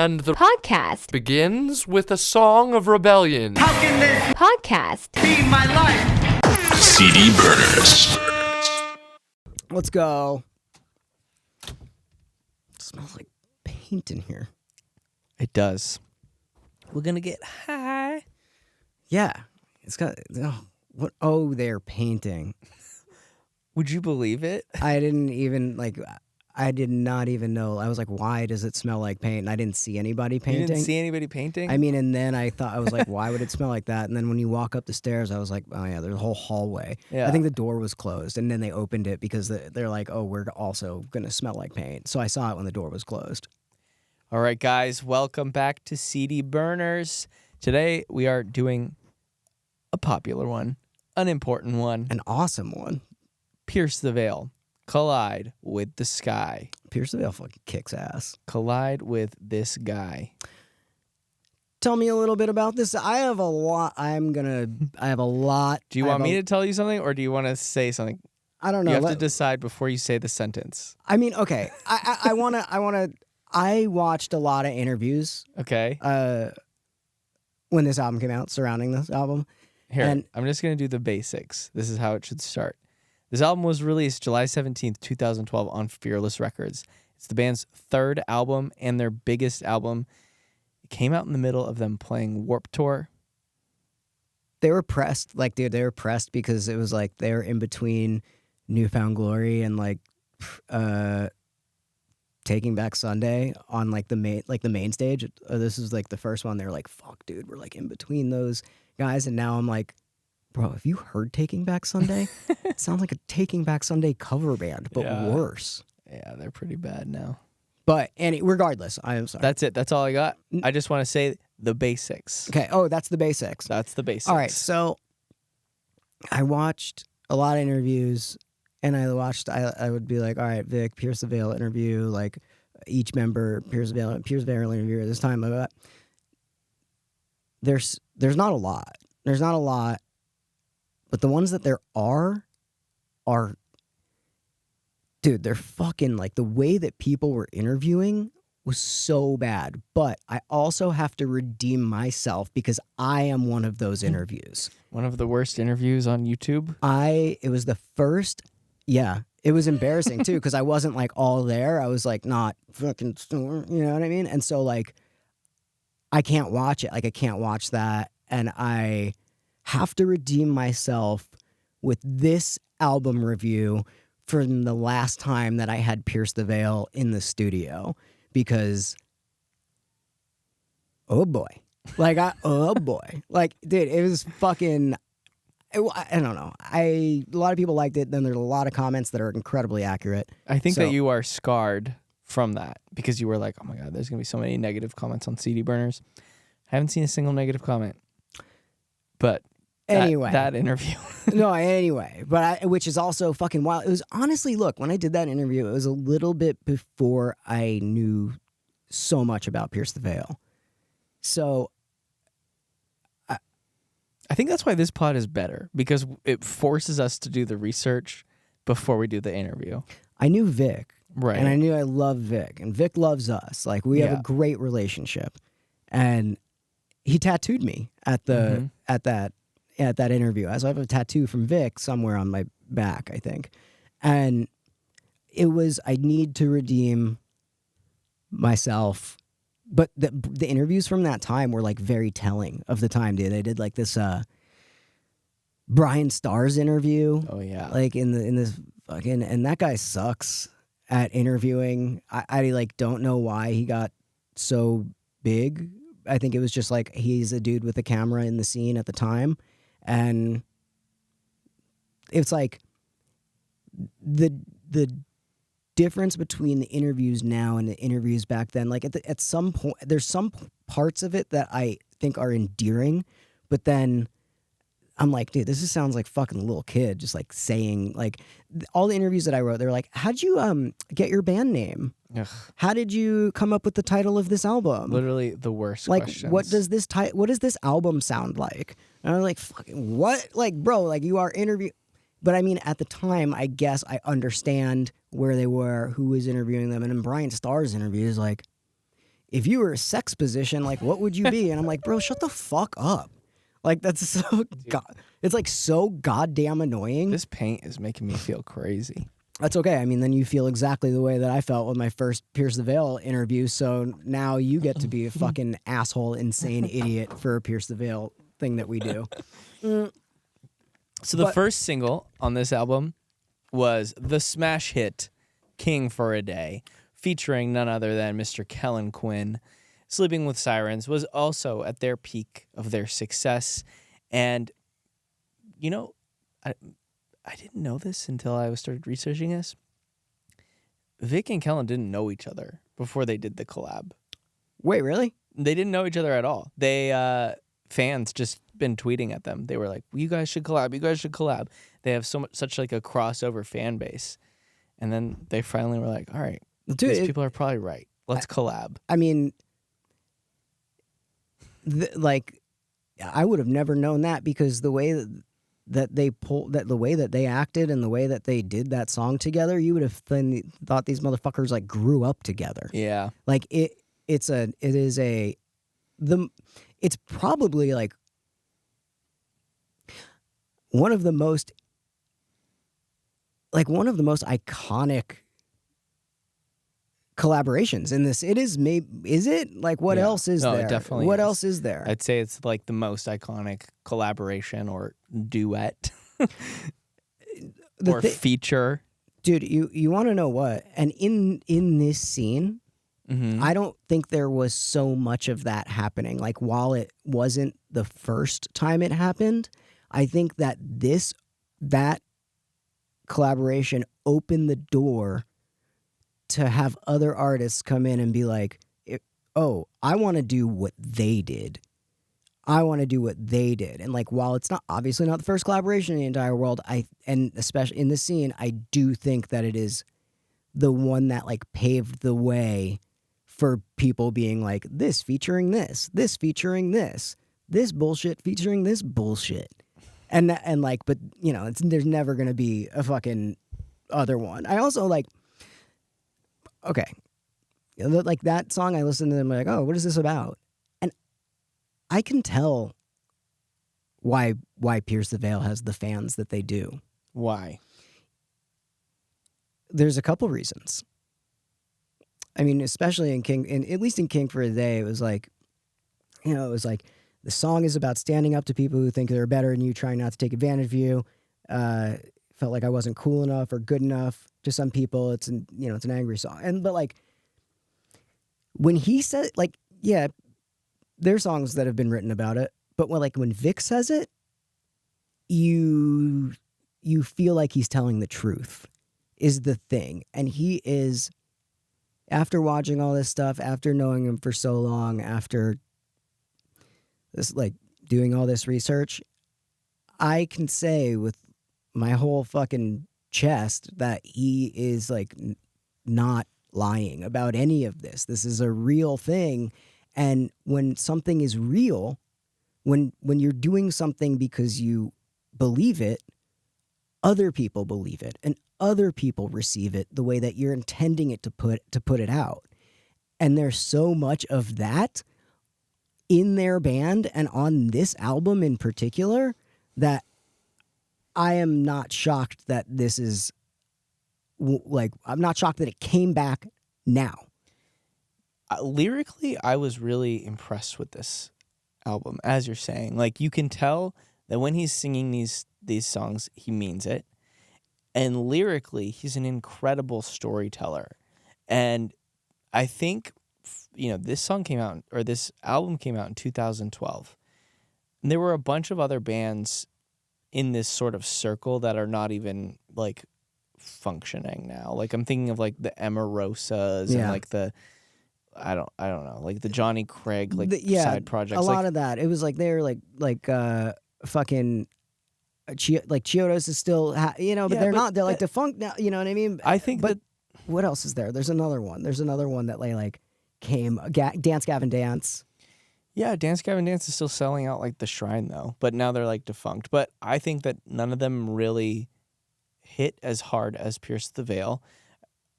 And the podcast begins with a song of rebellion. How can this podcast be my life? CD Burners. Let's go. It smells like paint in here. It does. We're gonna get high. Yeah. It's got what they're painting. Would you believe it? I did not even know. I was like, why does it smell like paint? And I didn't see anybody painting. You didn't see anybody painting? I mean, and then I was like, why would it smell like that? And then when you walk up the stairs, I was like, oh yeah, there's a whole hallway. Yeah. I think the door was closed, and then they opened it because they're like, oh, we're also gonna smell like paint. So I saw it when the door was closed. All right, guys, welcome back to CD Burners. Today we are doing a popular one, an important one. An awesome one. Pierce the Veil. Collide with the sky. Pierce the Veil fucking kicks ass. Collide with this guy. Tell me a little bit about this. I have a lot. I have a lot. Do you want me to tell you something, or do you want to say something? I don't know. You have to decide before you say the sentence. I mean, okay. I watched a lot of interviews. Okay. When this album came out, surrounding this album. Here, and I'm just going to do the basics. This is how it should start. This album was released July 17th, 2012 on Fearless Records. It's the band's third album and their biggest album. It came out in the middle of them playing Warped Tour. They were pressed. They were pressed because it was like they were in between Newfound Glory and Taking Back Sunday on the main stage. This is the first one. They were like, fuck, dude, we're in between those guys. And now I'm like, bro, have you heard Taking Back Sunday? It sounds like a Taking Back Sunday cover band, but worse. Yeah, they're pretty bad now. But regardless, I am sorry. That's it. That's all I got. I just want to say the basics. Okay. Oh, that's the basics. That's the basics. All right. So I watched a lot of interviews, and I would be like, all right, Vic, Pierce the Veil interview, each member, Pierce the Veil interview. This time, there's not a lot. There's not a lot. But the ones that there are, dude, they're fucking the way that people were interviewing was so bad. But I also have to redeem myself because I am one of those interviews. One of the worst interviews on YouTube? It was the first, yeah. It was embarrassing too because I wasn't all there. I was not fucking, you know what I mean? And so I can't watch it. I can't watch that. And I have to redeem myself with this album review from the last time that I had Pierce the Veil in the studio because, oh boy. Oh boy. Dude, it was fucking, I don't know. A lot of people liked it. Then there's a lot of comments that are incredibly accurate. I think that you are scarred from that because you were like, oh my God, there's going to be so many negative comments on CD Burners. I haven't seen a single negative comment. But anyway, that interview. No, anyway, but which is also fucking wild. It was honestly, look, when I did that interview, it was a little bit before I knew so much about Pierce the Veil. So I think that's why this pod is better because it forces us to do the research before we do the interview. I knew Vic, right, and I knew I loved Vic, and Vic loves us. We have a great relationship, and he tattooed me at the at that interview. So I have a tattoo from Vic somewhere on my back, I think. And it was, I need to redeem myself. But the interviews from that time were very telling of the time, dude. They did this Brian Starr's interview. Oh yeah. In this fucking, and that guy sucks at interviewing. I don't know why he got so big. I think it was just he's a dude with a camera in the scene at the time. And it's the difference between the interviews now and the interviews back then. At some point, there's some parts of it that I think are endearing, but then I'm like, dude, this just sounds like fucking little kid, just saying all the interviews that I wrote. They're like, how'd you get your band name? Ugh. How did you come up with the title of this album? Literally the worst questions. What does this album sound like? And I'm like, fucking what? Bro, you are interview. But I mean, at the time, I guess I understand where they were, who was interviewing them, and in Brian Starr's interviews, if you were a sex position, like what would you be? And I'm like, bro, shut the fuck up. Like that's so it's like so goddamn annoying. This paint is making me feel crazy. That's okay. I mean, then you feel exactly the way that I felt with my first Pierce the Veil interview. So now you get to be a fucking asshole, insane idiot for a Pierce the Veil thing that we do. So the first single on this album was the smash hit King for a Day, featuring none other than Mr. Kellen Quinn. Sleeping with Sirens was also at their peak of their success. And, you know, I didn't know this until I started researching this. Vic and Kellen didn't know each other before they did the collab. Wait, really? They didn't know each other at all. They fans just been tweeting at them. They were like, "You guys should collab. You guys should collab." They have such like a crossover fan base, and then they finally were like, "All right, Dude, these people are probably right. Let's collab." I mean, like, I would have never known that because the way that the way that they acted and the way that they did that song together, you would have thought these motherfuckers like grew up together. Yeah, like it's probably like one of the most iconic collaborations in this. Is it like what else is there? It definitely what is. else is there? I'd say it's like the most iconic collaboration or duet or feature. Dude, you want to know what? And in this scene, I don't think there was so much of that happening. Like while it wasn't the first time it happened, I think that that collaboration opened the door to have other artists come in and be like, oh, I want to do what they did. And like, while it's obviously not the first collaboration in the entire world, and especially in this scene, I do think that it is the one that like paved the way for people being like, this featuring this featuring this bullshit featuring this bullshit. And like, but you know, there's never going to be a fucking other one. I also like, okay, like that song, I listened to them like, oh, what is this about? And I can tell why Pierce the Veil has the fans that they do. Why? There's a couple reasons. I mean, especially at least in King for a Day, it was like, you know, it was like the song is about standing up to people who think they're better than you, trying not to take advantage of you. Felt like I wasn't cool enough or good enough to some people. It's an angry song. But like when he said, like, yeah, there's songs that have been written about it, but when Vic says it, you feel like he's telling the truth is the thing. And he is, after watching all this stuff, after knowing him for so long, after this, like, doing all this research, I can say with my whole fucking chest that he is like not lying about any of this. This is a real thing. And when something is real, when you're doing something because you believe it, other people believe it and other people receive it the way that you're intending it to put it out. And there's so much of that in their band and on this album in particular that I am not shocked that this is like, I'm not shocked that it came back now. Lyrically, I was really impressed with this album, as you're saying. Like, you can tell that when he's singing these songs, he means it. And lyrically, he's an incredible storyteller. And I think, you know, this album came out in 2012. And there were a bunch of other bands in this sort of circle that are not even like functioning now. Like, I'm thinking of like the Emerosas and like the I don't know, like the Johnny Craig side projects. A lot of that. It was like they're like fucking Chiodos is still but they're not. They're like defunct now. You know what I mean? I think. But what else is there? There's another one. There's another one that like came Dance Gavin Dance. Yeah, Dance Gavin Dance is still selling out like the Shrine though, but now they're like defunct. But I think that none of them really hit as hard as Pierce the Veil.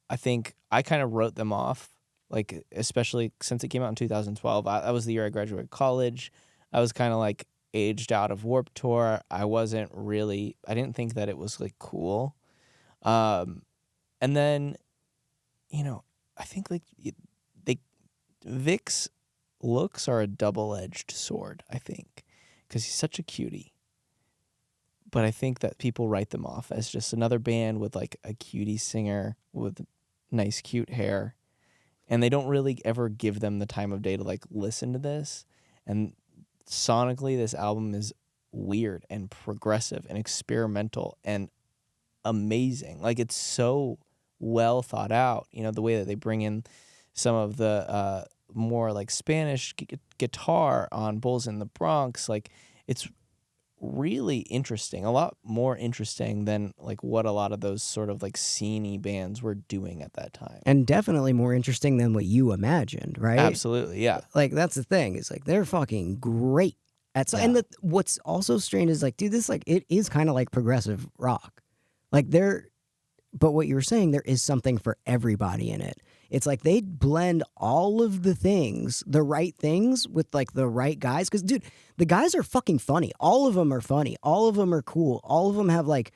I think I kind of wrote them off like especially since it came out in 2012. That was the year I graduated college. I was kind of like aged out of Warped Tour. I didn't think that it was like cool. And then, I think like Vic's looks are a double-edged sword, I think, because he's such a cutie. But I think that people write them off as just another band with like a cutie singer with nice, cute hair. And they don't really ever give them the time of day to like listen to this. And sonically, this album is weird and progressive and experimental and amazing. Like, it's so well thought out, the way that they bring in some of the more like Spanish guitar on Bulls in the Bronx. Like, it's really interesting, a lot more interesting than like what a lot of those sort of like scene-y bands were doing at that time. And definitely more interesting than what you imagined, right? Absolutely, yeah. Like, that's the thing. It's like they're fucking great at and what's also strange is like, dude, this like it is kind of like progressive rock. Like but what you were saying, there is something for everybody in it. It's like they blend all of the things, the right things, with like the right guys. Because, dude, the guys are fucking funny. All of them are funny. All of them are cool. All of them have like,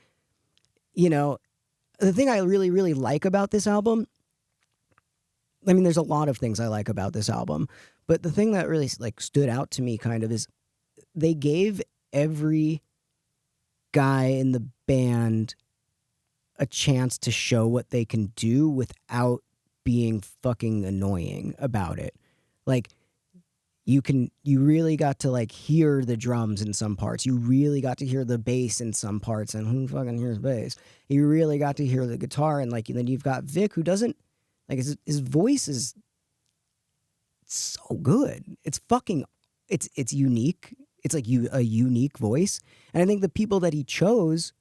the thing I really, really like about this album. I mean, there's a lot of things I like about this album, but the thing that really like stood out to me kind of is they gave every guy in the band a chance to show what they can do without being fucking annoying about it. Like, you really got to like hear the drums in some parts. You really got to hear the bass in some parts, and who fucking hears bass? You really got to hear the guitar, and like, and then you've got Vic, who doesn't like his voice is so good. It's unique. It's like a unique voice, and I think the people that he chose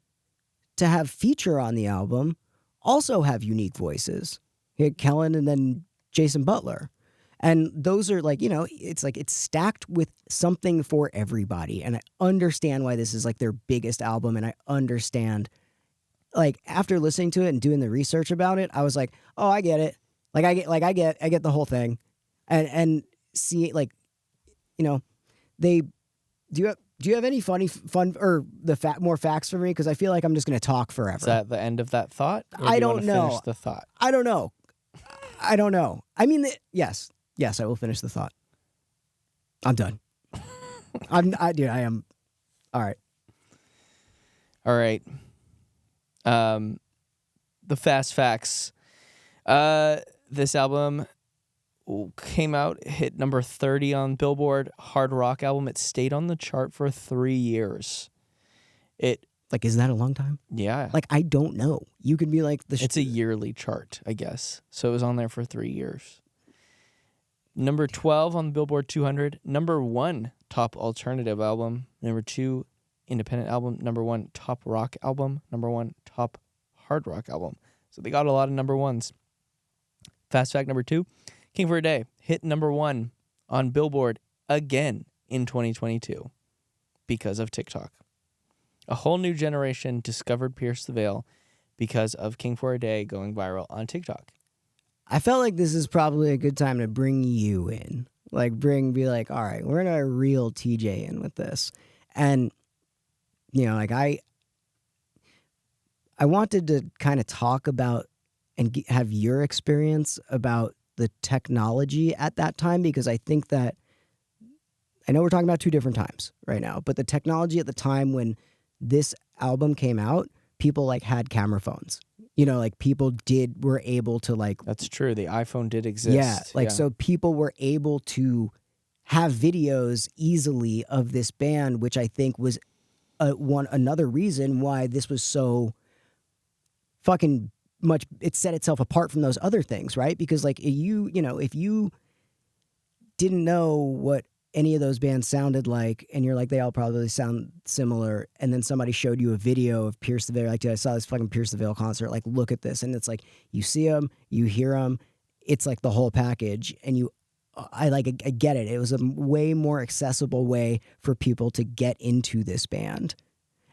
to have feature on the album also have unique voices. You had Kellen and then Jason Butler. And those are like, it's like it's stacked with something for everybody. And I understand why this is like their biggest album. And I understand, like, after listening to it and doing the research about it, I was like, oh, I get it. Like, I get the whole thing. And see, like, do you have any fun or more facts for me? Because I feel like I'm just going to talk forever. Is that the end of that thought? Or I do you don't wanna know. Finish the thought. I don't know. I mean, yes, I will finish the thought. I'm done. I am. All right. All right. The fast facts. This album came out, hit number 30 on Billboard hard rock album. It stayed on the chart for 3 years. Like, is that a long time? Yeah. Like, I don't know. You could be like it's a yearly chart, I guess. So it was on there for 3 years. Number 12 on the Billboard 200. Number 1 top alternative album. Number 2 independent album. Number 1 top rock album. Number 1 top hard rock album. So they got a lot of number ones. Fast fact number 2. King for a Day hit number 1 on Billboard again in 2022 because of TikTok. A whole new generation discovered Pierce the Veil because of King for a Day going viral on TikTok. I felt like this is probably a good time to bring you in. Like, be like, all right, we're going to reel TJ in with this. And, like I wanted to kind of talk about and have your experience about the technology at that time, because I think that, I know we're talking about 2 different times right now, but the technology at the time when this album came out, people like had camera phones. Like people were able to like... That's true. The iPhone did exist. Yeah. So people were able to have videos easily of this band, which I think was another reason why this was so fucking much... It set itself apart from those other things, right? Because like if you didn't know what any of those bands sounded like, and you're like, they all probably sound similar, and then somebody showed you a video of Pierce the Veil, like, dude, I saw this fucking Pierce the Veil concert, like, look at this, and it's like, you see them, you hear them, it's like the whole package, and I get it. It was a way more accessible way for people to get into this band.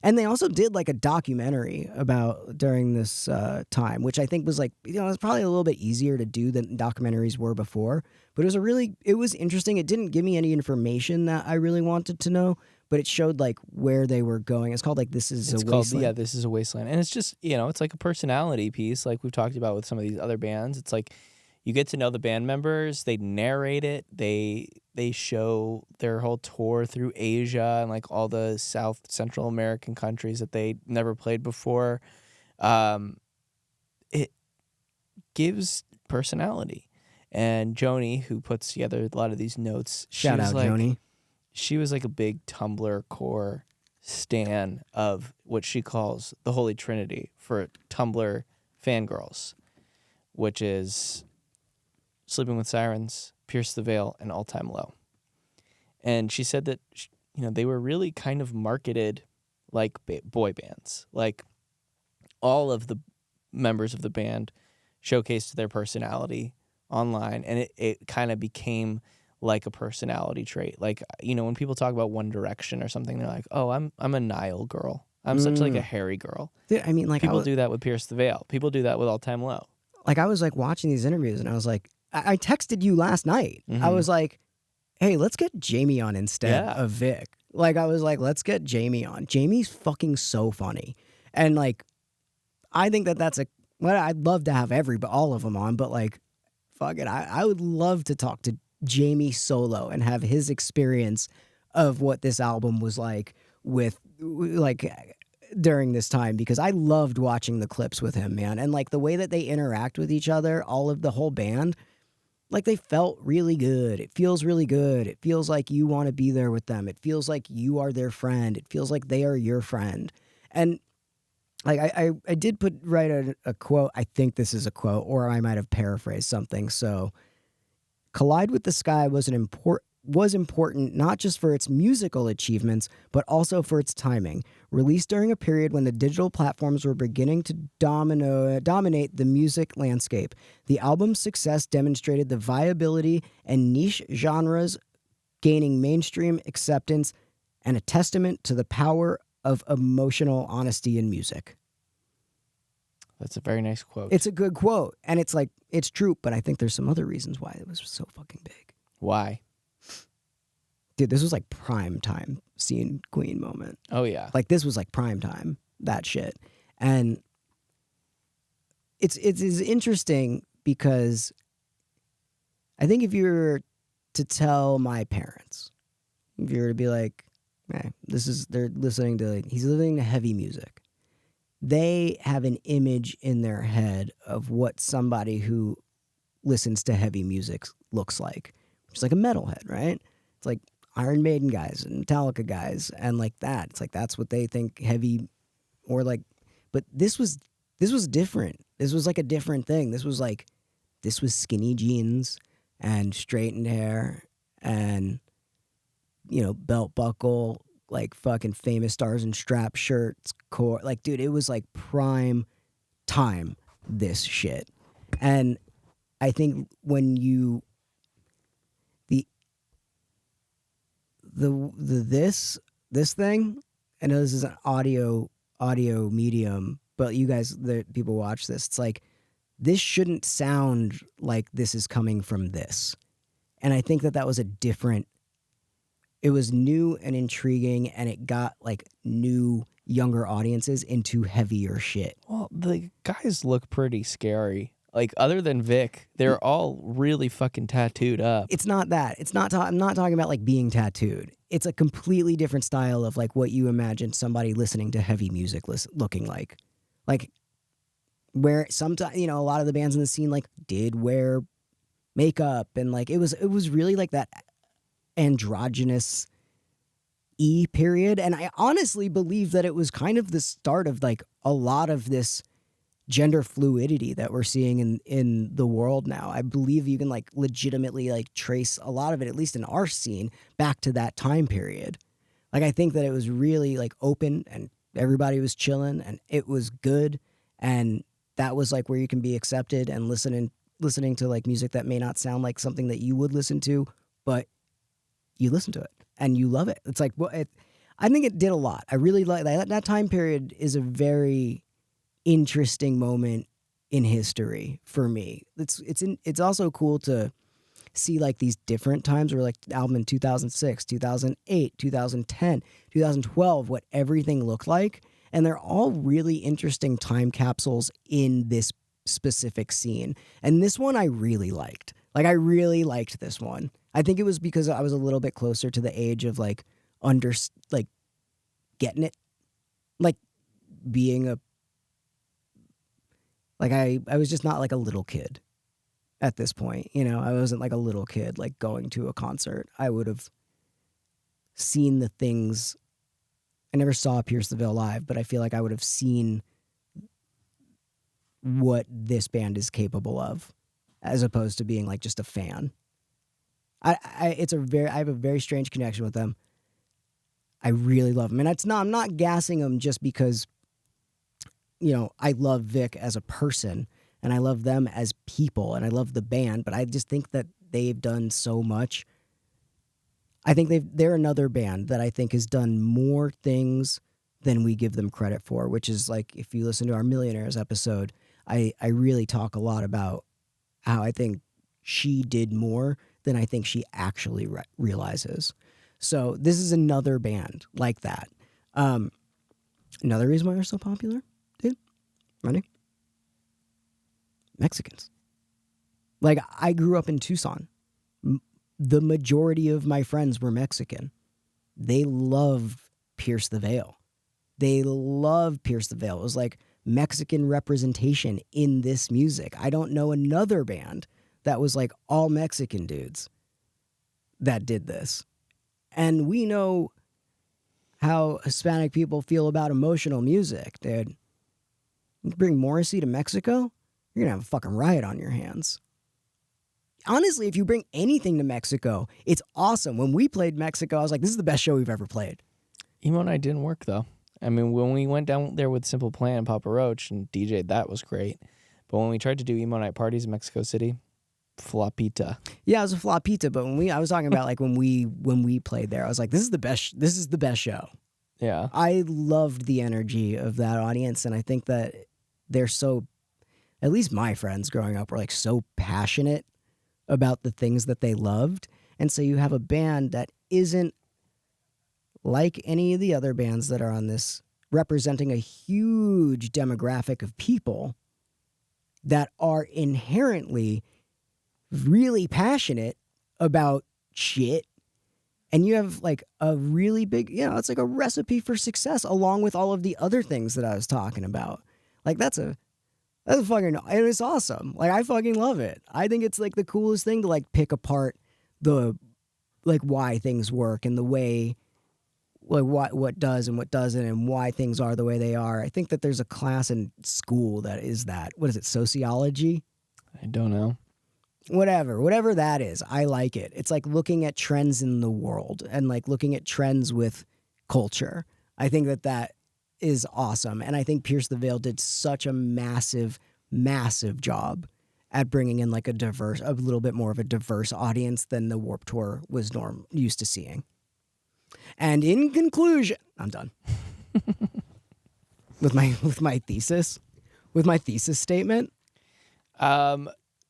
And they also did like a documentary about during this time, which I think was like, it was probably a little bit easier to do than documentaries were before. But it was interesting. It didn't give me any information that I really wanted to know, but it showed like where they were going. It's called like This Is a Wasteland. Yeah, This Is a Wasteland. And it's just, it's like a personality piece like we've talked about with some of these other bands. It's like you get to know the band members, they narrate it, they show their whole tour through Asia and like all the South Central American countries that they never played before. It gives personality. And Joni, who puts together a lot of these notes, Shout out, Joni. She was like a big Tumblr core stan of what she calls the Holy Trinity for Tumblr fangirls, which is Sleeping with Sirens, Pierce the Veil, and All Time Low. And she said that they were really kind of marketed like boy bands. Like all of the members of the band showcased their personality online, and it kind of became like a personality trait. Like, when people talk about One Direction or something, they're like, oh, I'm a Niall girl. I'm such like a hairy girl. Dude, I mean, like people do that with Pierce the Veil. People do that with All Time Low. Like I was like watching these interviews and I was like, I texted you last night. Mm-hmm. I was like, hey, let's get Jamie on instead of Vic. Like I was like, let's get Jamie on. Jamie's fucking so funny. And like, I think that's I'd love to have all of them on, but like, fuck it. I would love to talk to Jamie solo and have his experience of what this album was like with like during this time, because I loved watching the clips with him, man. And like the way that they interact with each other, all of the whole band, like they felt really good. It feels really good. It feels like you want to be there with them. It feels like you are their friend. It feels like they are your friend. And like I did write a quote. I think this is a quote, or I might have paraphrased something. So, Collide with the Sky was important not just for its musical achievements, but also for its timing. Released during a period when the digital platforms were beginning to dominate the music landscape, the album's success demonstrated the viability and niche genres gaining mainstream acceptance, and a testament to the power of emotional honesty in music. That's a very nice quote. It's a good quote, and it's like, it's true, but I think there's some other reasons why it was so fucking big. Why? Dude, this was like prime time seeing Queen moment. Oh, yeah. Like this was like prime time, that shit. And it's interesting because I think if you were to tell my parents, if you were to be like, hey, they're listening to, he's listening to heavy music, they have an image in their head of what somebody who listens to heavy music looks like. It's like a metalhead, right? It's like Iron Maiden guys and Metallica guys and like that. It's like that's what they think heavy, or like, but this was different. This was like a different thing. This was skinny jeans and straightened hair and, belt buckle, like fucking Famous Stars and Strap shirts, core. Like, dude, it was like prime time, this shit. And I think when you, this thing, I know this is an audio medium, but you guys, the people watch this, it's like, this shouldn't sound like this is coming from this. And I think that was it was new and intriguing, and it got like new younger audiences into heavier shit. Well, the guys look pretty scary. Like, other than Vic, they're all really fucking tattooed up. It's not that. I'm not talking about like being tattooed. It's a completely different style of like what you imagine somebody listening to heavy music looking like. Like, where sometimes, a lot of the bands in the scene like did wear makeup, and like it was really like that androgynous period. And I honestly believe that it was kind of the start of like a lot of this gender fluidity that we're seeing in the world now. I believe you can like legitimately like trace a lot of it, at least in our scene, back to that time period. Like, I think that it was really like open and everybody was chilling and it was good. And that was like where you can be accepted and listening to like music that may not sound like something that you would listen to, but you listen to it and you love it. It's like, I think it did a lot. I really like that time period is a very interesting moment in history for me. It's also cool to see like these different times where like the album in 2006, 2008, 2010, 2012, what everything looked like. And they're all really interesting time capsules in this specific scene. And this one I really liked. Like I really liked this one. I think it was because I was a little bit closer to the age of like getting it, like being a, like I was just not like a little kid at this point. You know, I wasn't like a little kid, like going to a concert. I would have seen the things. I never saw Pierce the Veil live, but I feel like I would have seen what this band is capable of as opposed to being like just a fan. I have a very strange connection with them. I really love them. And I'm not gassing them just because, you know, I love Vic as a person and I love them as people and I love the band, but I just think that they've done so much. I think they're another band that I think has done more things than we give them credit for, which is like, if you listen to our Millionaires episode, I really talk a lot about how I think she did more than I think she actually realizes. So this is another band like that. Another reason why they're so popular, dude. Ready? Mexicans. Like, I grew up in Tucson. The majority of my friends were Mexican. They love Pierce the Veil. They love Pierce the Veil. It was like Mexican representation in this music. I don't know another band that was like all Mexican dudes that did this. And we know how Hispanic people feel about emotional music, dude. You bring Morrissey to Mexico, you're going to have a fucking riot on your hands. Honestly, if you bring anything to Mexico, it's awesome. When we played Mexico, I was like, this is the best show we've ever played. Emo Night didn't work, though. I mean, when we went down there with Simple Plan and Papa Roach and DJ'd, that was great. But when we tried to do Emo Night parties in Mexico City, flopita. Yeah, it was a flopita, but I was talking about like when we played there, I was like, this is the best show. Yeah. I loved the energy of that audience, and I think that they're so, at least my friends growing up were like so passionate about the things that they loved. And so you have a band that isn't like any of the other bands that are on this, representing a huge demographic of people that are inherently really passionate about shit. And you have like a really big, you know, it's like a recipe for success along with all of the other things that I was talking about. Like that's a fucking, and it's awesome. Like I fucking love it. I think it's like the coolest thing to like pick apart the, like why things work and the way, like what does and what doesn't and why things are the way they are. I think that there's a class in school that is that. What is it? Sociology? I don't know. Whatever that is, I like it. It's like looking at trends in the world and like looking at trends with culture. I think that is awesome. And I think Pierce the Veil did such a massive, massive job at bringing in like a little bit more of a diverse audience than the Warped Tour was used to seeing. And in conclusion, I'm done with my thesis statement.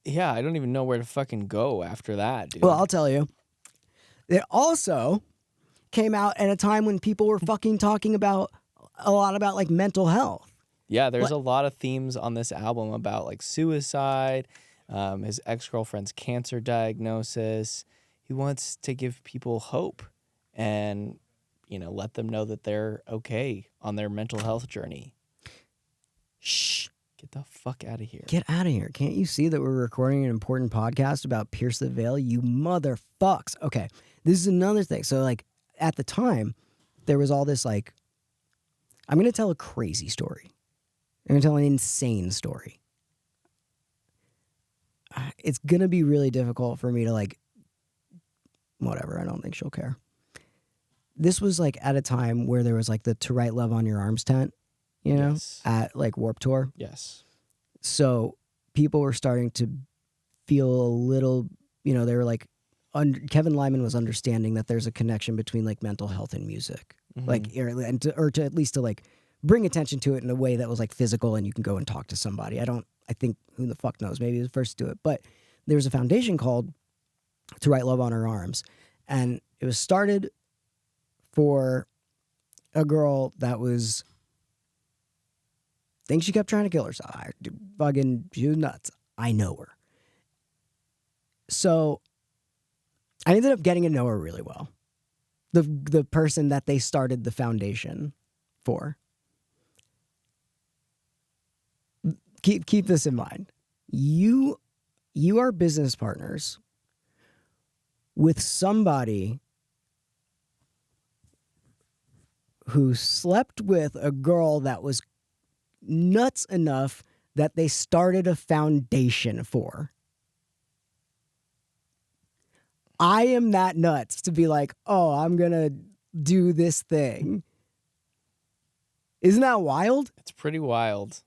Yeah, I don't even know where to fucking go after that, dude. Well, I'll tell you. It also came out at a time when people were fucking talking about a lot about like mental health. Yeah, there's a lot of themes on this album about like suicide, his ex-girlfriend's cancer diagnosis. He wants to give people hope and, you know, let them know that they're okay on their mental health journey. Shh. Get the fuck out of here. Get out of here. Can't you see that we're recording an important podcast about Pierce the Veil, you motherfucks? Okay, this is another thing. So, like, at the time, there was all this, like, I'm going to tell a crazy story. I'm going to tell an insane story. It's going to be really difficult for me to, like, whatever. I don't think she'll care. This was, like, at a time where there was, like, the To Write Love on Your Arms tent. You know, Yes. at like Warped Tour. Yes. So people were starting to feel a little, you know, they were like, Kevin Lyman was understanding that there's a connection between like mental health and music, like or to at least to like bring attention to it in a way that was like physical and you can go and talk to somebody. I think who the fuck knows, maybe he was first to do it, but there was a foundation called To Write Love on Her Arms, and it was started for a girl that was, I think she kept trying to kill herself. She was nuts. I know her. So I ended up getting to know her really well. The person that they started the foundation for. Keep this in mind. You are business partners with somebody who slept with a girl that was nuts enough that they started a foundation for. I am that nuts to be like, oh, I'm going to do this thing. Isn't that wild? It's pretty wild.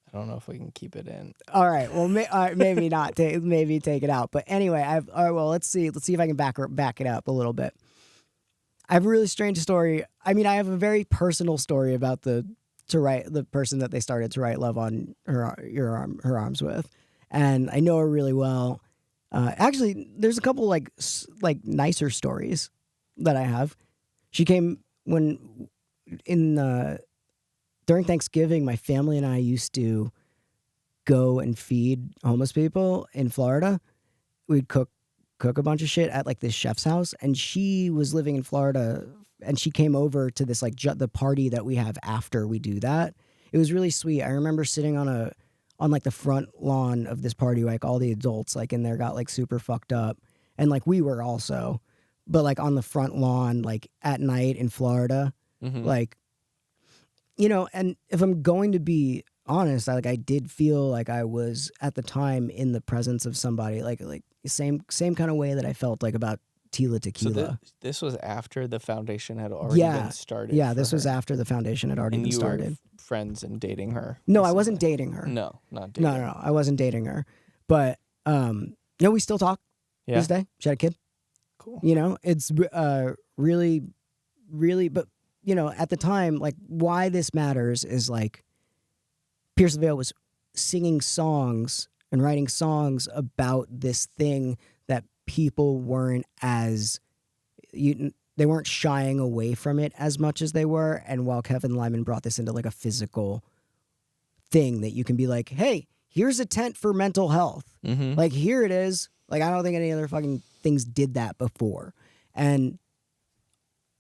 I don't know if we can keep it in. All right. Well, maybe not. Maybe take it out. But anyway, all right, well, let's see. Let's see if I can back it up a little bit. I have a really strange story. I mean, I have a very personal story about the person that they started To Write Love on her arms with, and I know her really well. Actually, there's a couple like nicer stories that I have. She came during Thanksgiving. My family and I used to go and feed homeless people in Florida. We'd cook a bunch of shit at like this chef's house, and she was living in Florida, and she came over to this like the party that we have after we do that. It was really sweet. I remember sitting on like the front lawn of this party, like all the adults like in there got like super fucked up, and like we were also, but like on the front lawn like at night in Florida, like, you know. And if I'm going to be honest, I did feel like I was at the time in the presence of somebody like same kind of way that I felt like about Tila Tequila. So this was after the foundation had already been started. Yeah, this was after the foundation had already been started. Were friends and dating her. No, I wasn't dating her. No, not dating. No, I wasn't dating her. But we still talk to this day. She had a kid. Cool. You know, it's really, really. But you know, at the time, like why this matters is like Pierce the Veil was singing songs and writing songs about this thing that people weren't they weren't shying away from it as much as they were. And while Kevin Lyman brought this into like a physical thing that you can be like, hey, here's a tent for mental health. Like, here it is. Like, I don't think any other fucking things did that before. And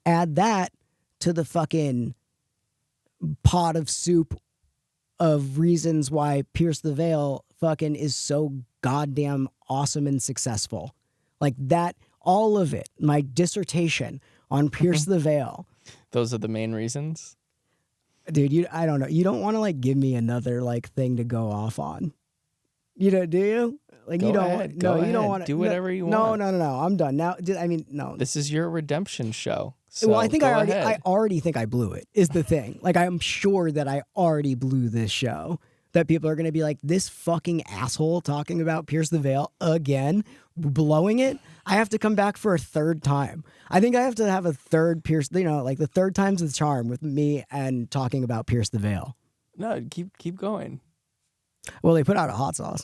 add that to the fucking pot of soup of reasons why Pierce the Veil fucking is so goddamn awesome and successful. Like that, all of it, my dissertation on Pierce the Veil. Those are the main reasons? Dude, I don't know. You don't want to like give me another like thing to go off on. You know, do you? Like Go you don't ahead, want go no, you ahead. don't want to Do whatever you want. No. I'm done. Now I mean, no. This is your redemption show. So Well, I think go I ahead. already think I blew it, is the thing. Like, I'm sure that I already blew this show. That people are going to be like, this fucking asshole talking about Pierce the Veil again, blowing it. I have to come back for a third time. I think I have to have a third Pierce, you know, like the third time's the charm with me and talking about Pierce the Veil. No, keep going. Well, they put out a hot sauce.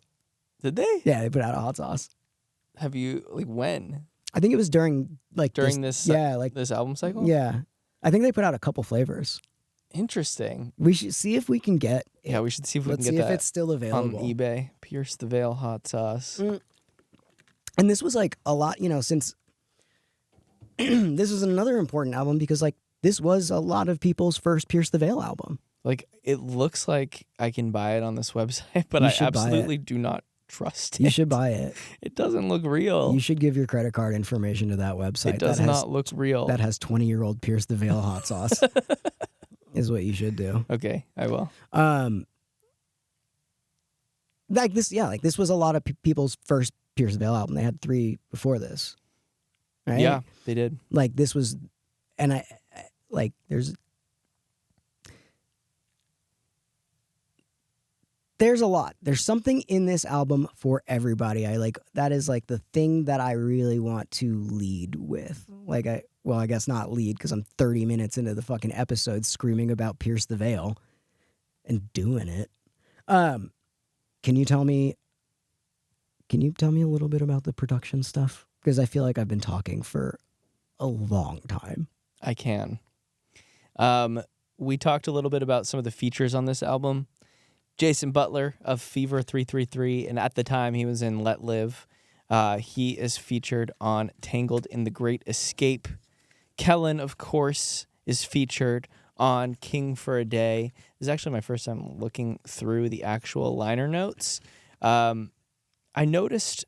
Did they? Yeah, they put out a hot sauce. Have you, like, when? I think it was during This album cycle? Yeah. I think they put out a couple flavors. Interesting. We should see if we can get Yeah, we should see if we Let's can see get if that it's still available on eBay. Pierce the Veil hot sauce. And this was like a lot, you know, since this was another important album because like this was a lot of people's first Pierce the Veil album. Like, it looks like I can buy it on this website, but You I should buy it. absolutely do not trust it. You should buy it. It doesn't look real. You should give your credit card information to that website. It does not look real. That has 20-year-old Pierce the Veil hot sauce. Is what you should do. Okay, I will. Like this was a lot of people's first Pierce the Veil album. They had 3 before this. Right? Yeah, they did. Like this was, and I like there's there's a lot. There's something in this album for everybody. That is like the thing that I really want to lead with. I guess not lead because I'm 30 minutes into the fucking episode screaming about Pierce the Veil and doing it. Can you tell me a little bit about the production stuff? Because I feel like I've been talking for a long time. I can. We talked a little bit about some of the features on this album. Jason Butler of Fever 333, and at the time he was in Let Live. He is featured on Tangled in the Great Escape. Kellen, of course, is featured on King for a Day. This is actually my first time looking through the actual liner notes. I noticed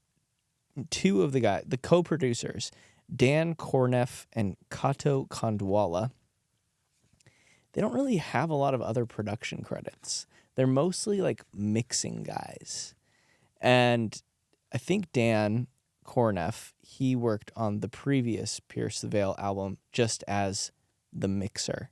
two of the co-producers, Dan Korneff and Kato Kandwala. They don't really have a lot of other production credits. They're mostly like mixing guys. And I think Dan Korneff, he worked on the previous Pierce the Veil album just as the mixer.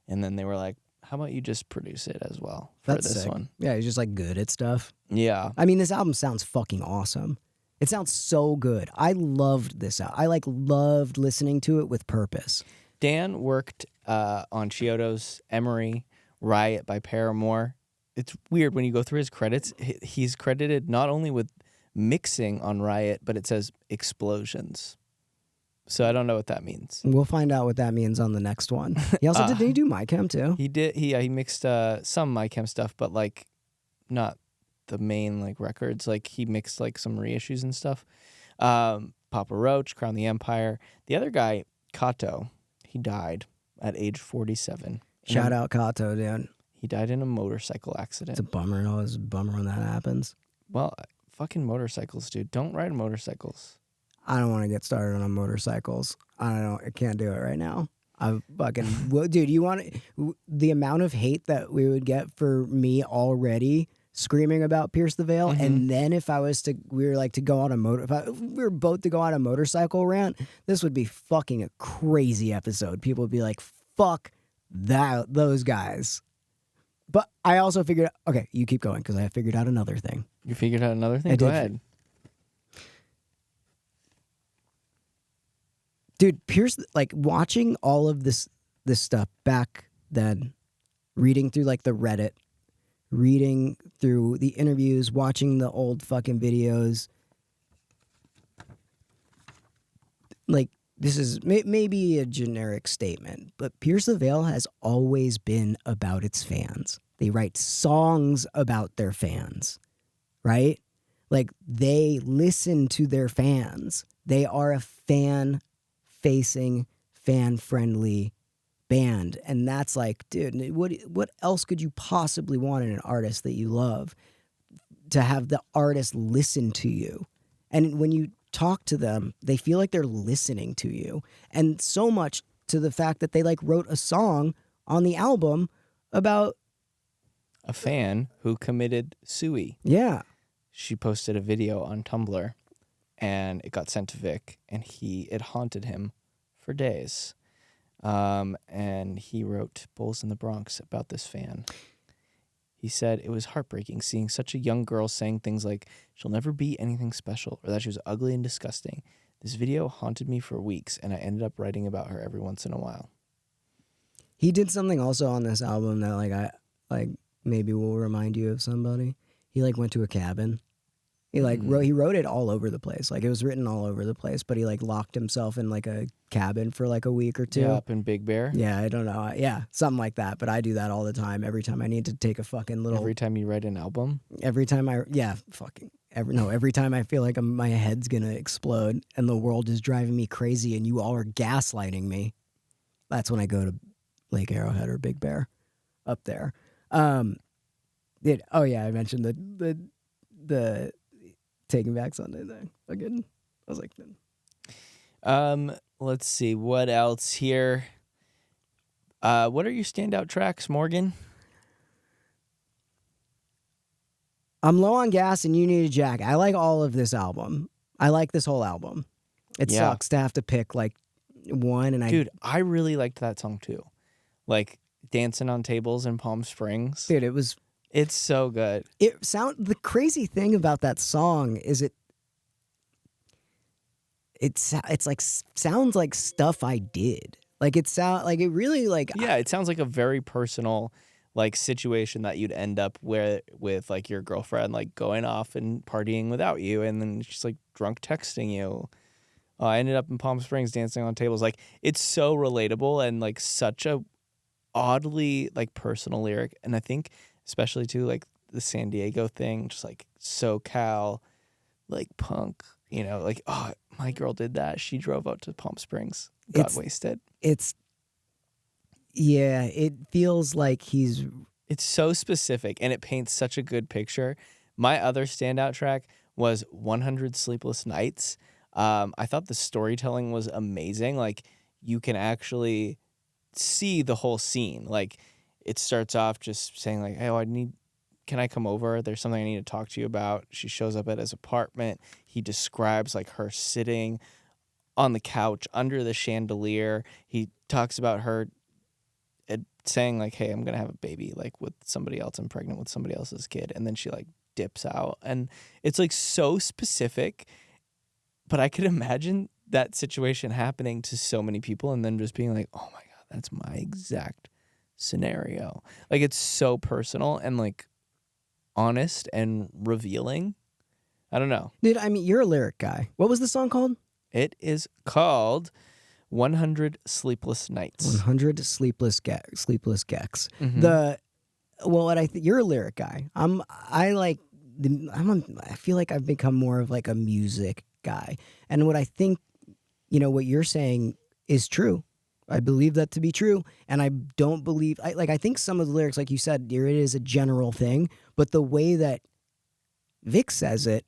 And then they were like, how about you just produce it as well for That's this sick. one? Yeah, he's just like good at stuff. Yeah. I mean, this album sounds fucking awesome. It sounds so good. I loved this album. I loved listening to it with purpose. Dan worked on Chiodo's Emery, Riot by Paramore. It's weird when you go through his credits. He's credited not only with mixing on Riot, but it says Explosions. So I don't know what that means. We'll find out what that means on the next one. He also did he do My Chem too? He did. He mixed some My Chem stuff, but like not the main like records. Like he mixed like some reissues and stuff. Papa Roach, Crown the Empire. The other guy, Kato, he died at age 47. Shout out Kato, dude. He died in a motorcycle accident. It's a bummer. It always a bummer when that happens. Well, fucking motorcycles, dude. Don't ride motorcycles. I don't want to get started on motorcycles. I can't do it right now. I fucking dude. You want the amount of hate that we would get for me already screaming about Pierce the Veil, and then if we were both to go on a motorcycle rant, this would be fucking a crazy episode. People would be like, "Fuck those guys." But I also figured, okay, you keep going because I figured out another thing. You figured out another thing? I Go did. ahead. Dude, Pierce, like watching all of this stuff back then, reading through like the Reddit, reading through the interviews, watching the old fucking videos. Like, this is maybe a generic statement, but Pierce the Veil has always been about its fans. They write songs about their fans, right? Like, they listen to their fans. They are a fan-facing, fan-friendly band. And that's like, dude, what else could you possibly want in an artist that you love? To have the artist listen to you. And when you talk to them, they feel like they're listening to you. And so much to the fact that they like wrote a song on the album about A fan who committed suicide. Yeah. She posted a video on Tumblr and it got sent to Vic and it haunted him for days. And he wrote Bulls in the Bronx about this fan. He said it was heartbreaking seeing such a young girl saying things like she'll never be anything special or that she was ugly and disgusting. This video haunted me for weeks and I ended up writing about her every once in a while. He did something also on this album that maybe will remind you of somebody. He like went to a cabin. He wrote it all over the place. Like it was written all over the place, but he like locked himself in like a cabin for like a week or two. Yeah, up in Big Bear. Yeah, I don't know. Yeah, something like that. But I do that all the time. Every time I need to take a fucking little. Every time you write an album. Every time every time I feel like my head's gonna explode and the world is driving me crazy and you all are gaslighting me. That's when I go to Lake Arrowhead or Big Bear, up there. I mentioned the Taking Back Sunday thing. Again, I was like, let's see what else here. What are your standout tracks, Morgan? I'm low on gas and you need a jack. I like all of this album. I like this whole album. It sucks to have to pick like one. And I really liked that song too. Like Dancing on Tables in Palm Springs. Dude, it was It's so good. The crazy thing about that song is it's like sounds like stuff I did. Like it it really like Yeah, it sounds like a very personal like situation that you'd end up with like your girlfriend like going off and partying without you, and then she's like drunk texting you. Oh, I ended up in Palm Springs dancing on tables. Like it's so relatable and like such a oddly like personal lyric. And I think especially too like the San Diego thing, just like SoCal, like punk, like, oh, my girl did that. She drove out to Palm Springs, got wasted. Yeah, it feels like It's so specific and it paints such a good picture. My other standout track was 100 Sleepless Nights. I thought the storytelling was amazing. Like you can actually see the whole scene. Like it starts off just saying like, hey, can I come over? There's something I need to talk to you about. She shows up at his apartment. He describes like her sitting on the couch under the chandelier. He talks about her saying like, hey, I'm going to have a baby like with somebody else. I'm pregnant with somebody else's kid. And then she like dips out. And it's like so specific, but I could imagine that situation happening to so many people and then just being like, oh my God, that's my exact scenario. Like it's so personal and like honest and revealing. I don't know. Dude, I mean, you're a lyric guy. What was the song called? It is called 100 Sleepless Nights. 100 Sleepless Gex. Mm-hmm. What you're a lyric guy. I feel like I've become more of like a music guy. And what I think, what you're saying is true. I believe that to be true. And I don't believe, I think some of the lyrics, like you said, it is a general thing, but the way that Vic says it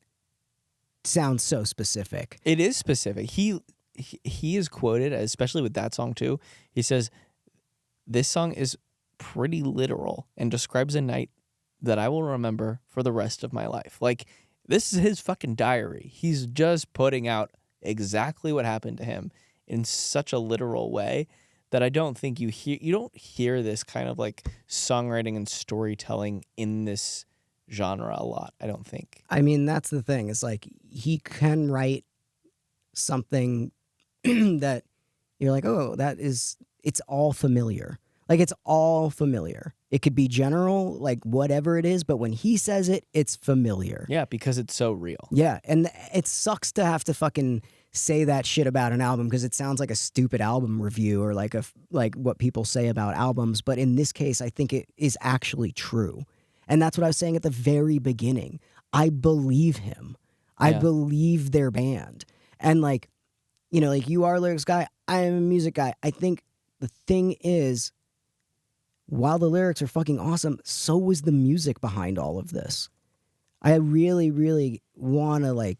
sounds so specific. It is specific. He is quoted, especially with that song too. He says, this song is pretty literal and describes a night that I will remember for the rest of my life. Like, this is his fucking diary. He's just putting out exactly what happened to him in such a literal way that I don't think you don't hear this kind of like songwriting and storytelling in this genre a lot, I don't think. I mean, that's the thing. It's like he can write something that you're like, oh, it's all familiar. Like it's all familiar. It could be general, like whatever it is, but when he says it, it's familiar. Yeah, because it's so real. Yeah, and it sucks to have to fucking say that shit about an album because it sounds like a stupid album review or like what people say about albums. But in this case, I think it is actually true. And that's what I was saying at the very beginning. I believe him. I believe their band. And like, like you are a lyrics guy, I am a music guy. I think the thing is, while the lyrics are fucking awesome, so was the music behind all of this. I really, really want to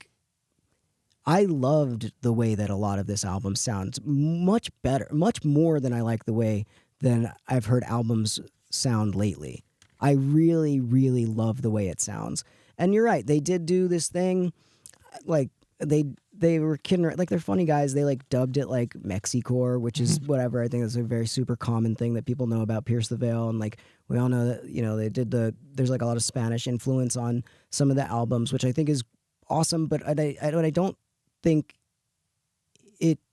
I loved the way that a lot of this album sounds much better, much more than I like the way than I've heard albums sound lately. I really, really love the way it sounds. And you're right, they did do this thing, like they were kidding, like they're funny guys. They like dubbed it like Mexicore, which is whatever. I think it's a very super common thing that people know about Pierce the Veil. And like we all know that, they did there's like a lot of Spanish influence on some of the albums, which I think is awesome. But I don't think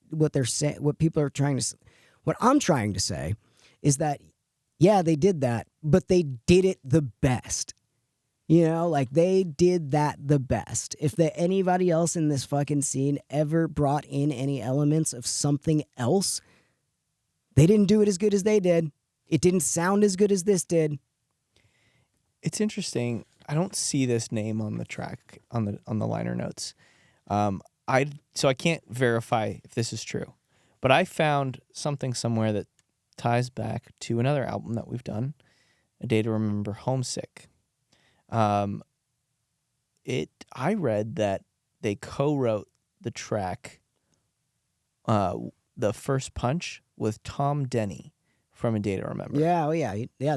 what they're saying, what I'm trying to say is that, yeah, they did that, but they did it the best. Like they did that the best. If anybody else in this fucking scene ever brought in any elements of something else, they didn't do it as good as they did. It didn't sound as good as this did. It's interesting. I don't see this name on the track on the liner notes. So I can't verify if this is true, but I found something somewhere that ties back to another album that we've done, A Day to Remember, Homesick. I read that they co-wrote the track, the first punch with Tom Denny from A Day to Remember. Yeah,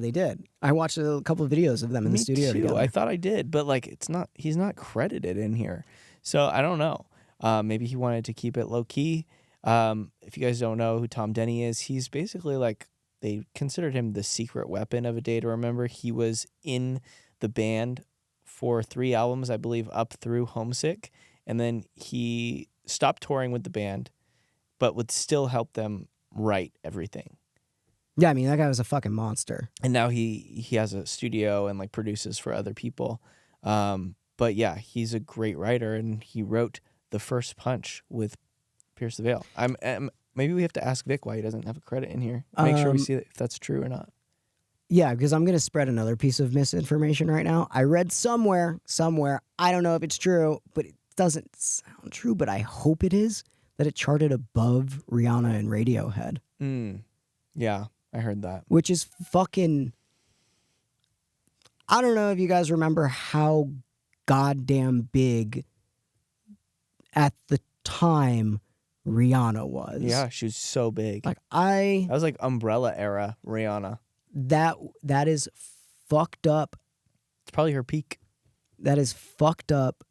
they did. I watched a couple of videos of them in the studio too. together. I thought I did, but like he's not credited in here, so I don't know. Maybe he wanted to keep it low key. If you guys don't know who Tom Denny is, he's basically like they considered him the secret weapon of A Day to Remember. He was in the band for 3 albums, I believe, up through Homesick. And then he stopped touring with the band, but would still help them write everything. Yeah, I mean, that guy was a fucking monster. And now he has a studio and like produces for other people. But yeah, he's a great writer, and he wrote the first Punch with Pierce the Veil. Maybe we have to ask Vic why he doesn't have a credit in here. Make sure we see if that's true or not. Yeah, because I'm going to spread another piece of misinformation right now. I read somewhere, I don't know if it's true, but it doesn't sound true, but I hope it is, that it charted above Rihanna and Radiohead. Yeah, I heard that. Which is fucking... I don't know if you guys remember how goddamn big at the time Rihanna was. Yeah, she was so big. Like that was like Umbrella era Rihanna. That is fucked up. It's probably her peak. That is fucked up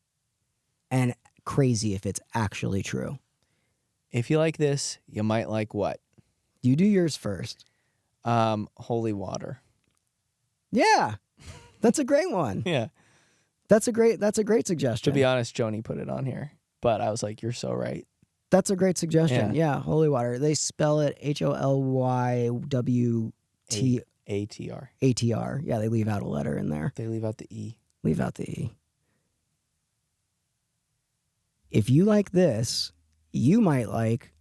and crazy if it's actually true. If you like this, you might like what? You do yours first. Holy Water. Yeah. That's a great one. Yeah. That's a great suggestion. To be honest, Joni put it on here, but I was like, you're so right. That's a great suggestion. Yeah. Yeah, Holy Water. They spell it HOLYWT ATR. ATR. Yeah, they leave out a letter in there. They leave out the E. Leave out the E. If you like this, you might like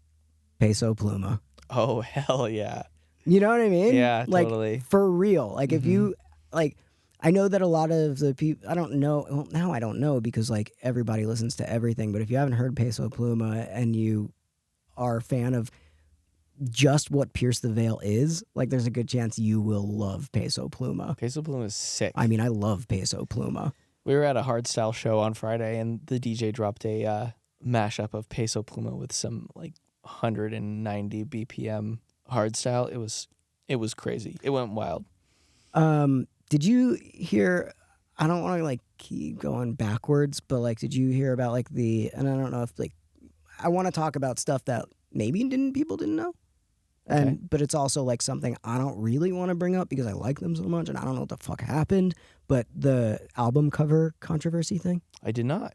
Peso Pluma. Oh, hell yeah. You know what I mean? Yeah, like, totally. For real. Like, if you, like, I know that a lot of the people, I don't know, well, now I don't know because, like, everybody listens to everything, but if you haven't heard Peso Pluma and you are a fan of just what Pierce the Veil is, like, there's a good chance you will love Peso Pluma. Peso Pluma is sick. I mean, I love Peso Pluma. We were at a hardstyle show on Friday, and the DJ dropped a mashup of Peso Pluma with some, like, 190 BPM hardstyle. It was crazy. It went wild. Did you hear, I don't want to like keep going backwards, but like, did you hear about like and I don't know if like, I want to talk about stuff that maybe people didn't know. Okay. But it's also like something I don't really want to bring up because I like them so much and I don't know what the fuck happened, but the album cover controversy thing. I did not.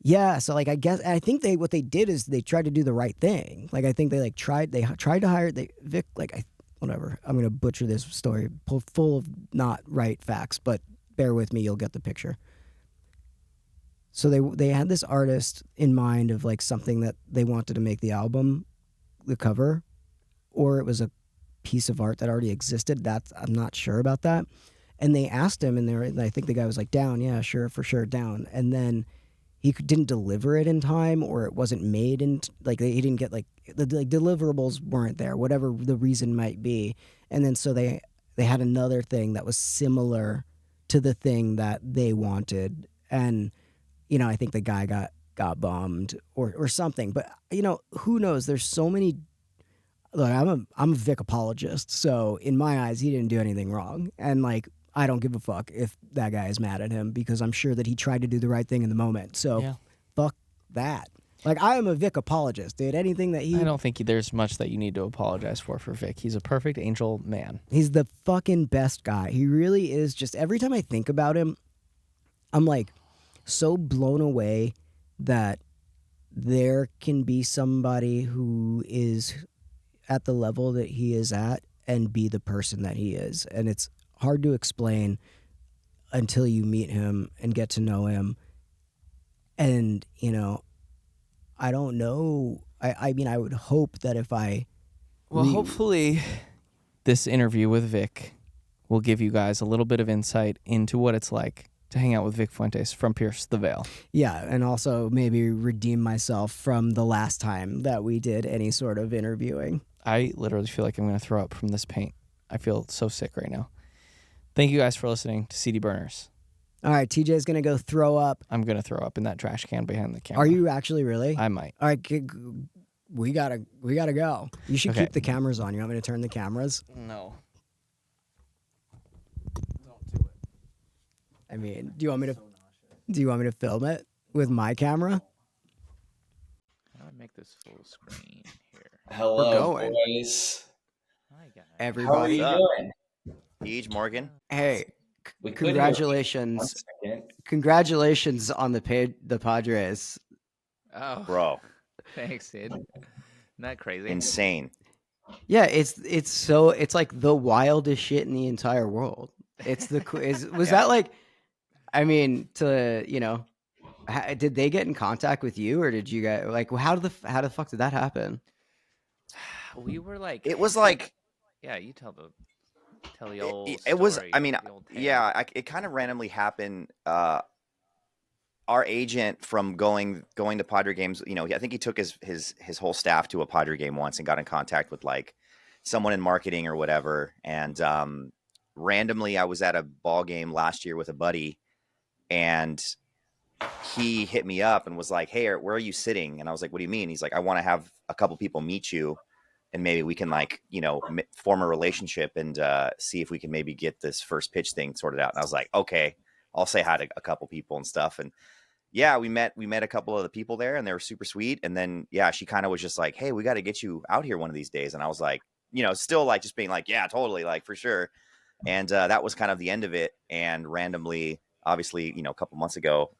Yeah, so like I think what they did is they tried to do the right thing. Like I think they tried to hire Vic, like whatever. I'm gonna butcher this story, full of not right facts, but bear with me, you'll get the picture. So they had this artist in mind of like something that they wanted to make the album, the cover, or it was a piece of art that already existed. I'm not sure about that. And they asked him, and I think the guy was like, down, yeah, sure, for sure, down. And then he didn't deliver it in time, or it wasn't made in he didn't get the deliverables weren't there, whatever the reason might be. And then so they had another thing that was similar to the thing that they wanted, and I think the guy got bombed or something. But who knows? There's so many. Look, I'm a Vic apologist, so in my eyes, he didn't do anything wrong, and like, I don't give a fuck if that guy is mad at him because I'm sure that he tried to do the right thing in the moment. So, yeah. Fuck that. Like, I am a Vic apologist, dude. Anything that I don't think there's much that you need to apologize for Vic. He's a perfect angel man. He's the fucking best guy. He really is. Just every time I think about him, I'm like so blown away that there can be somebody who is at the level that he is at and be the person that he is. And it's hard to explain until you meet him and get to know him. And, I don't know. I mean, I would hope that if hopefully this interview with Vic will give you guys a little bit of insight into what it's like to hang out with Vic Fuentes from Pierce the Veil. Yeah, and also maybe redeem myself from the last time that we did any sort of interviewing. I literally feel like I'm going to throw up from this paint. I feel so sick right now. Thank you guys for listening to CD Burners. All right, TJ's going to go throw up. I'm going to throw up in that trash can behind the camera. Are you actually really? I might. All right, we gotta go. You should keep the cameras on. You want me to turn the cameras? No. Don't do it. I mean, do you want me to film it with my camera? How do I make this full screen here? Hello, boys. Hi, guys. Everybody. How are you doing? Deej Morgan. Hey, We could hear 1 Congratulations. second. Congratulations on the Padres. Oh, Bro, thanks, dude. Isn't that crazy? insane. Yeah, it's like the wildest shit in the entire world. It's the was that like, I mean, did they get in contact with you, or did you guys like how the fuck did that happen? We were like, It was like yeah, you tell the old it was. story, I mean, the old tale. yeah, it kind of randomly happened. Our agent from going to Padre games, I think he took his whole staff to a Padre game once and got in contact with like someone in marketing or whatever. And randomly, I was at a ball game last year with a buddy, and he hit me up and was like, "Hey, where are you sitting?" And I was like, "What do you mean?" He's like, "I want to have a couple people meet you, and maybe we can like form a relationship and see if we can maybe get this first pitch thing sorted out." And I was like, "Okay, I'll say hi to a couple people and stuff." And yeah, we met a couple of the people there, and they were super sweet. And then yeah, she kind of was just like, "Hey, we got to get you out here one of these days." And I was like, still like just being like, "Yeah, totally, like for sure." And that was kind of the end of it. And randomly, obviously, a couple months ago,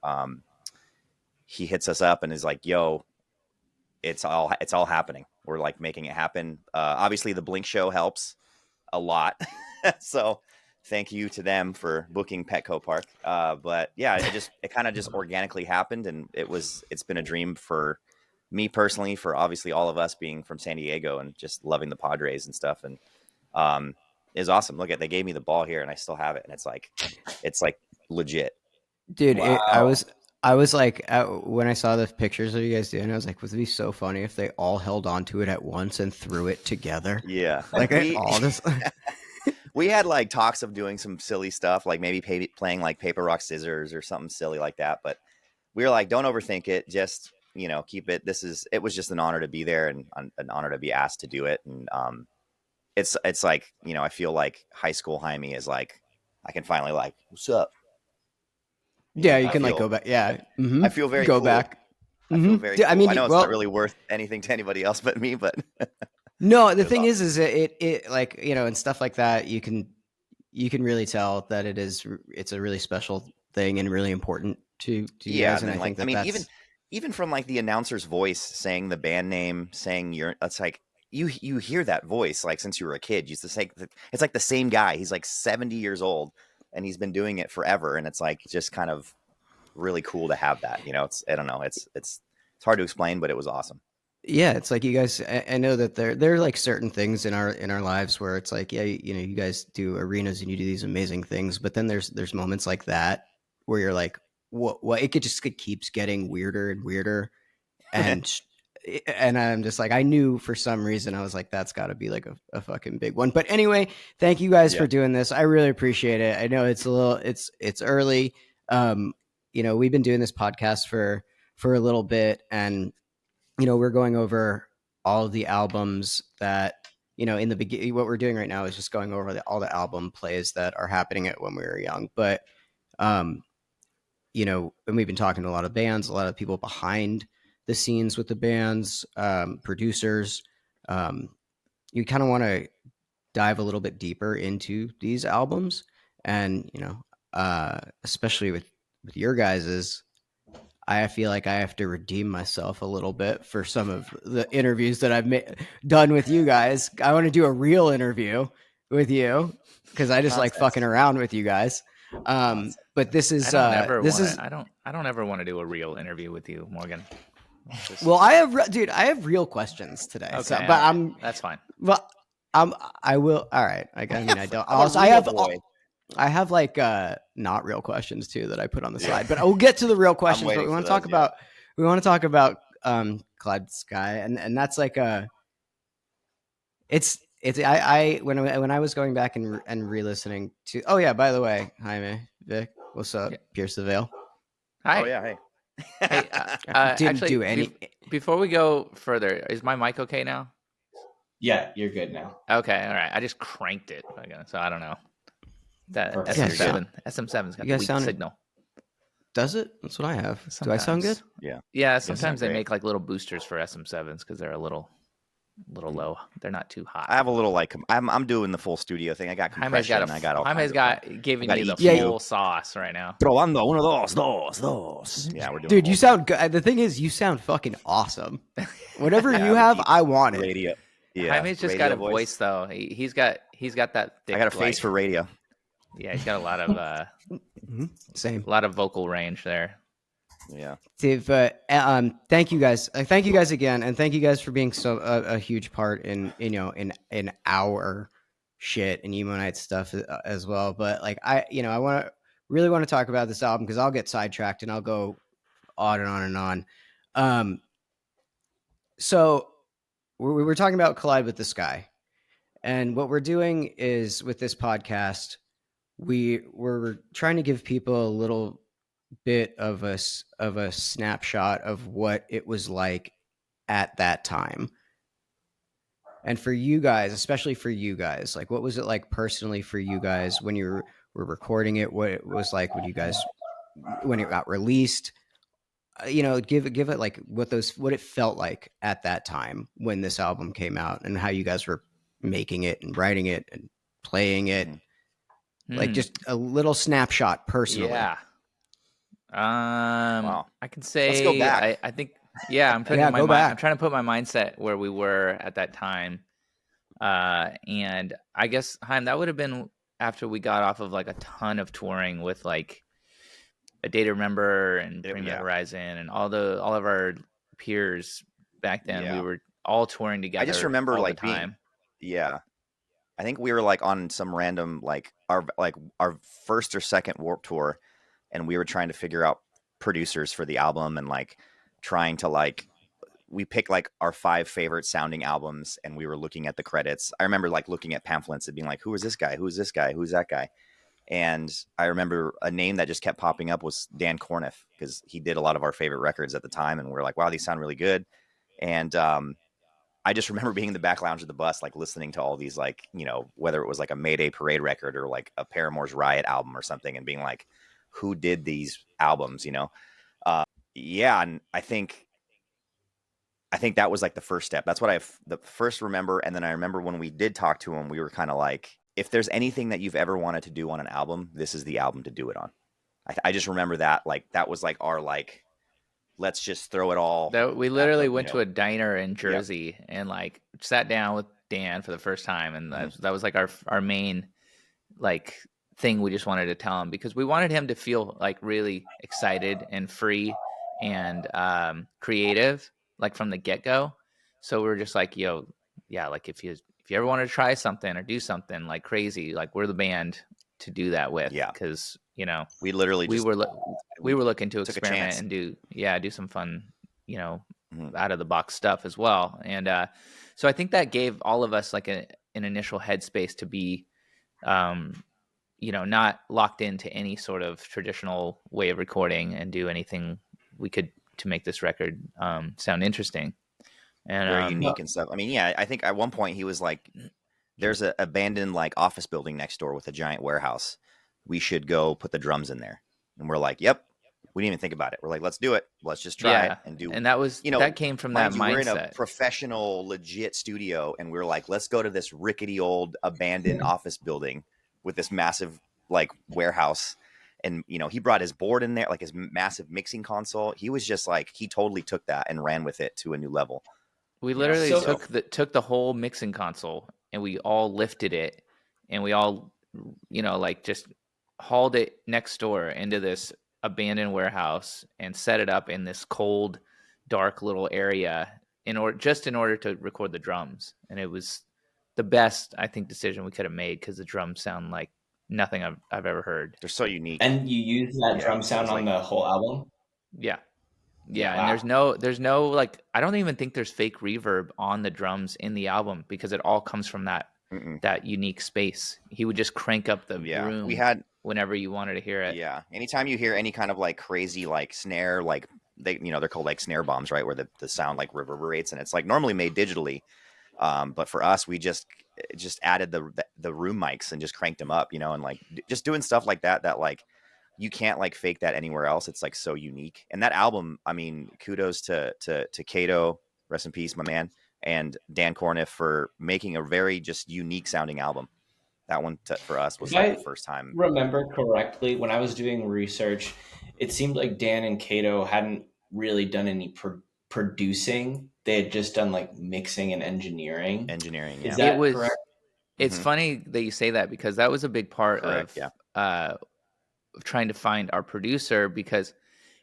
he hits us up and is like, "Yo, it's all happening. We're like making it happen." Obviously, the Blink show helps a lot, so thank you to them for booking Petco Park. But yeah, it kind of just organically happened, and it's been a dream for me personally, for obviously all of us being from San Diego and just loving the Padres and stuff. And it's awesome. Look they gave me the ball here, and I still have it, and it's like legit. Dude, Wow. I was like, when I saw the pictures of you guys doing it, I was like, would it be so funny if they all held onto it at once and threw it together? Yeah, Like all this. We had like talks of doing some silly stuff, like maybe playing like paper, rock, scissors or something silly like that. But we were like, don't overthink it. Just, keep it. It was just an honor to be there and an honor to be asked to do it. And it's like, I feel like high school Jaime is like, I can finally like, what's up? Yeah, you can like go back. Yeah. Mm-hmm. I feel very go cool. back. I feel very Dude, cool. I mean, I know it's not really worth anything to anybody else but me, but no, the thing is it like, and stuff like that, you can really tell that it's a really special thing and really important to you guys. And I think that's even from like the announcer's voice saying the band name, saying it's like you hear that voice like since you were a kid. You used to say it's like the same guy. He's like 70 years old and he's been doing it forever. And it's like just kind of really cool to have that. I don't know. It's hard to explain, but it was awesome. Yeah, it's like you guys. I know that there are like certain things in our lives where it's like, yeah, you guys do arenas and you do these amazing things, but then there's moments like that where you're like, what? It keeps getting weirder and weirder, and I'm just like, I knew for some reason I was like, that's got to be like a fucking big one. But anyway, thank you guys for doing this. I really appreciate it. I know it's it's early. We've been doing this podcast for a little bit, and we're going over all of the albums that, in the beginning, what we're doing right now is just going over all the album plays that are happening at when we were young. But, and we've been talking to a lot of bands, a lot of people behind the scenes with the bands, producers. You kind of want to dive a little bit deeper into these albums, and, especially with your guys's, I feel like I have to redeem myself a little bit for some of the interviews that I've done with you guys. I want to do a real interview with you because I just like fucking around with you guys. But this is I don't ever want to do a real interview with you, Morgan. Well, I have real questions today. Okay, So, but that's fine. Well, I will. All right. I mean, I don't. I have like not real questions too that I put on the side, but I will get to the real questions. But we want to talk about Clyde Sky, and that's like when I was going back and re-listening to. Oh yeah, by the way, Jaime, Vic, what's up? Pierce the Veil. Hi. Oh yeah, hey. Didn't actually, do any. Before we go further, is my mic okay now? Yeah, you're good now. Okay, all right. I just cranked it again, so I don't know. That Perfect. SM7's got You guys the weak signal. Does it? That's what I have. Sometimes. Do I sound good? Yeah. Yeah, sometimes they great. make like little boosters for SM7s because they're a little a little low. They're not too hot. I have a little like I'm doing the full studio thing. I got Jaime's compression. got I got all Jaime's kinds of got giving I you the got EQ. full sauce right now. Probando uno dos. Yeah, we're doing. Dude, the you whole sound good. The thing is, you sound fucking awesome. Whatever Yeah, you have, I want it. radio. Yeah, Jaime's just got a voice though. He's got that. Thick, I got a face for radio. Yeah, he's got a lot of Same. a lot of vocal range there. Yeah. But thank you guys. Thank you guys again, and thank you guys for being so a huge part in in our shit and emo night stuff as well. But like I really want to talk about this album because I'll get sidetracked and I'll go on and on and on. So we were talking about Collide with the Sky, and what we're doing is with this podcast, we're trying to give people a little bit of a snapshot of what it was like at that time. And for you guys, especially for you guys, like what was it like personally for you guys when you were recording it, what it was like when it got released, give it like what it felt like at that time when this album came out and how you guys were making it and writing it and playing it. Like just a little snapshot personally. Yeah. Wow. I can say Let's go back. I think I'm putting Yeah, go back. I'm trying to put my mindset where we were at that time. And I guess Haim, that would have been after we got off of like a ton of touring with like A Day to Remember and Bring Me the Horizon and all of our peers back then. Yeah. We were all touring together. I just remember all like the time. I think we were like on some random like our first or second Warped Tour, and we were trying to figure out producers for the album and like trying to like we picked like our 5 favorite sounding albums, and we were looking at the credits. I remember like looking at pamphlets and being like, who is this guy? Who's this guy? Who's that guy? And I remember a name that just kept popping up was Dan Corniff, because he did a lot of our favorite records at the time, and we were like, wow, these sound really good. And I just remember being in the back lounge of the bus, like listening to all these, like, whether it was like a Mayday Parade record or like a Paramore's Riot album or something, and being like, who did these albums, Yeah. And I think that was like the first step. That's what the first remember. And then I remember when we did talk to him, we were kind of like, if there's anything that you've ever wanted to do on an album, this is the album to do it on. I just remember that, like, that was like our, like, let's just throw it all. We literally went to a diner in Jersey and like sat down with Dan for the first time. And that was like our main like thing we just wanted to tell him, because we wanted him to feel like really excited and free and creative, like from the get-go. So we were just like, like if you ever wanted to try something or do something like crazy, like we're the band to do that with. Yeah. Because, we literally we were looking to experiment and do some fun, out of the box stuff as well. And so I think that gave all of us like an initial headspace to be, not locked into any sort of traditional way of recording and do anything we could to make this record sound interesting and very unique and stuff. I mean, I think at one point he was like, there's an abandoned like office building next door with a giant warehouse. We should go put the drums in there. And we're like, yep. We didn't even think about it. We're like, let's do it. Let's just try it and do. And that was, that came from that mindset. We're in a professional, legit studio, and we're like, let's go to this rickety old abandoned office building with this massive like warehouse. And, he brought his board in there, like his massive mixing console. He was just like, he totally took that and ran with it to a new level. We literally took the whole mixing console and we all lifted it, and we all, like just hauled it next door into this abandoned warehouse and set it up in this cold, dark little area in order to record the drums. And it was the best, I think, decision we could have made, because the drums sound like nothing I've ever heard. They're so unique. And you use that drum sound on the whole album? Yeah. Wow. And there's no like, I don't even think there's fake reverb on the drums in the album, because it all comes from that unique space. He would just crank up the room. We had whenever you wanted to hear it. Yeah. Anytime you hear any kind of like crazy like snare, like they're called like snare bombs, right? Where the sound like reverberates, and it's like normally made digitally. But for us, we just added the room mics and just cranked them up, and like just doing stuff like that like you can't like fake that anywhere else. It's like so unique. And that album, I mean, kudos to Kato, rest in peace, my man. and Dan Corniff for making a very just unique sounding album. That one for us was If like I the first time. remember correctly, when I was doing research, it seemed like Dan and Kato hadn't really done any producing. They had just done like mixing and engineering. Engineering, Is yeah. that correct? It's funny that you say that, because that was a big part Correct, of trying to find our producer, because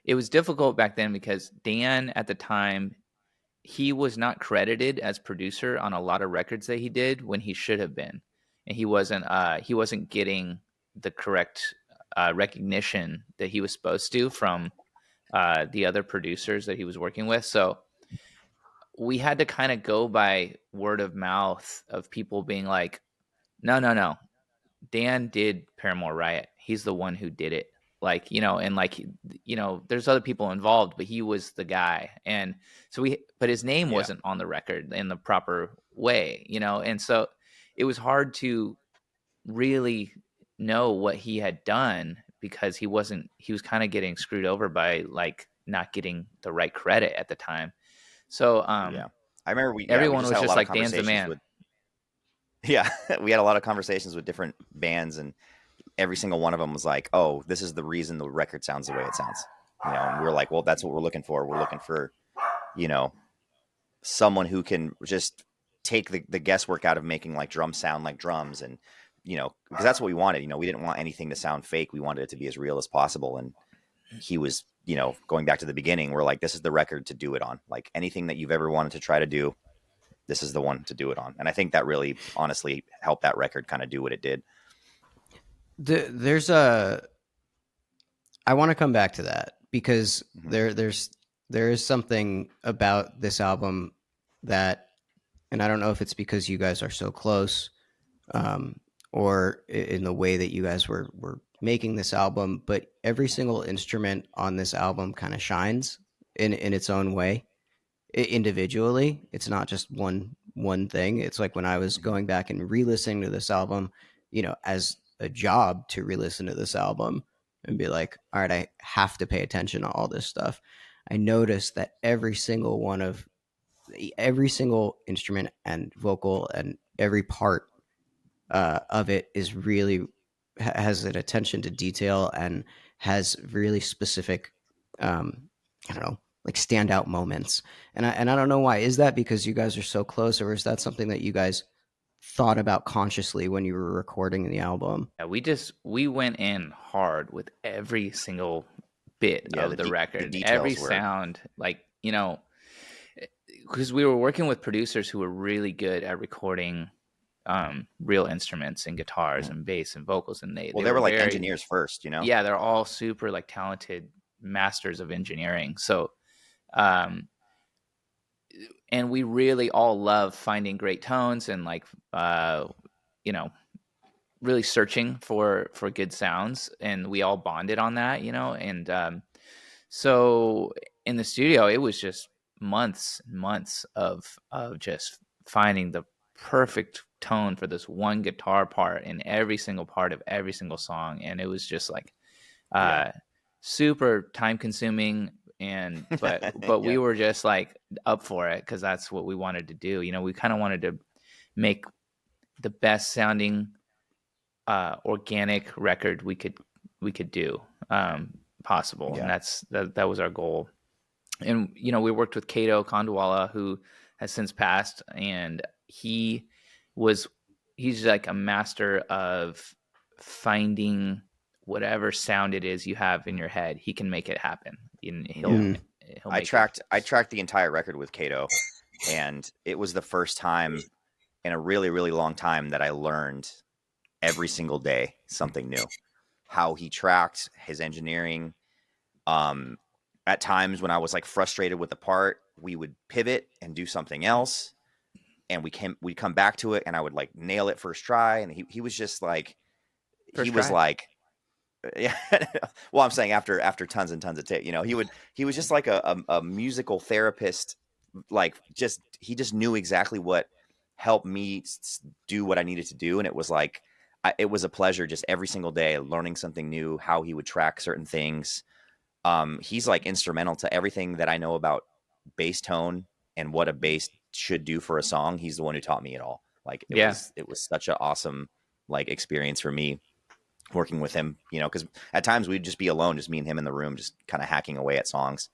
it was difficult back then, because Dan at the time, he was not credited as producer on a lot of records that he did when he should have been, and he wasn't getting the correct recognition that he was supposed to from the other producers that he was working with. So we had to kind of go by word of mouth of people being like, no, Dan did Paramore Riot. He's the one who did it. Like, and like, there's other people involved, but he was the guy. And so but his name wasn't on the record in the proper way, and so it was hard to really know what he had done, because he was kind of getting screwed over by like not getting the right credit at the time. So, I remember we everyone just was had a just lot like, of Dan's the conversations man. we had a lot of conversations with different bands, and every single one of them was like, oh, this is the reason the record sounds the way it sounds. And we were like, well, that's what we're looking for. We're looking for, someone who can just take the guesswork out of making like drums sound like drums. And, because that's what we wanted. We didn't want anything to sound fake. We wanted it to be as real as possible. And he was, going back to the beginning, we're like, this is the record to do it on. Like anything that you've ever wanted to try to do, this is the one to do it on. And I think that really honestly helped that record kind of do what it did. I want to come back to that, because there is something about this album that, and I don't know if it's because you guys are so close, or in the way that you guys were making this album, but every single instrument on this album kind of shines in its own way. Individually, it's not just one thing. It's like when I was going back and re-listening to this album, as a job to re-listen to this album and be like, all right, I have to pay attention to all this stuff. I noticed that every single instrument and vocal and every part of it is really has an attention to detail and has really specific, I don't know, like standout moments. And I don't know why. Is that because you guys are so close, or is that something that you guys thought about consciously when you were recording the album? Yeah, we went in hard with every single bit of the record, every sound, like, because we were working with producers who were really good at recording real instruments and guitars and bass and vocals, and they were like engineers first, Yeah, they're all super like talented masters of engineering. So, and we really all love finding great tones and like, really searching for good sounds, and we all bonded on that, and so in the studio, it was just months of just finding the perfect tone for this one guitar part in every single part of every single song, and it was just like super time consuming, but we were just like up for it, because that's what we wanted to do. We kind of wanted to make the best sounding organic record we could do possible, and that was our goal. And we worked with Kato Kandwala, who has since passed, and he's like a master of finding whatever sound it is you have in your head. He can make it happen. I tracked the entire record with Kato, and it was the first time in a really, really long time that I learned every single day something new. How he tracked his engineering. At times when I was like frustrated with the part, we would pivot and do something else, and we'd come back to it, and I would like nail it first try. And he was just like, was like, yeah. Well, I'm saying after tons and tons of tape, he was just like a musical therapist. Like he just knew exactly what helped me do what I needed to do. And it was like, it was a pleasure just every single day learning something new, how he would track certain things. He's like instrumental to everything that I know about bass tone and what a bass should do for a song, he's the one who taught me it all. Like Yeah. it was such an awesome like experience for me working with him, you know, because at times we'd just be alone, just me and him in the room, just kind of hacking away at songs.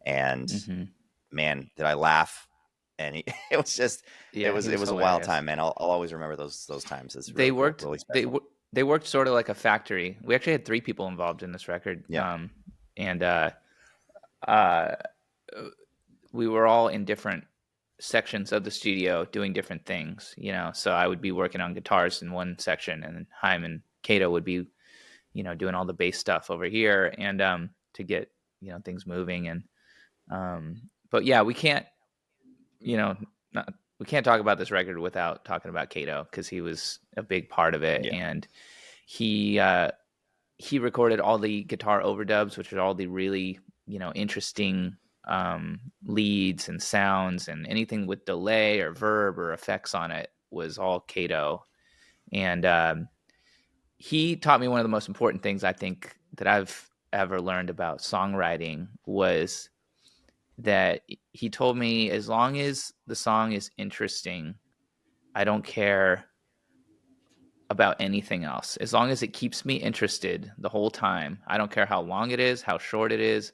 And man, did I laugh. And it was just, Yeah, it was a wild time, man. I'll always remember those times. It's really They cool, worked. really special. They worked sort of like a factory. We actually had 3 people involved in this record. Yeah. And we were all in different sections of the studio doing different things, you know. So I would be working on guitars in one section, and then Haim and Kato would be, you know, doing all the bass stuff over here, and to get, you know, things moving. And but yeah, we can't, you know, we can't talk about this record without talking about Kato, because he was a big part of it. Yeah. And he recorded all the guitar overdubs, which are all the really, you know, interesting leads and sounds, and anything with delay or verb or effects on it was all Kato. And he taught me one of the most important things I think that I've ever learned about songwriting, was that he told me, as long as the song is interesting, I don't care about anything else. As long as it keeps me interested the whole time, I don't care how long it is, how short it is,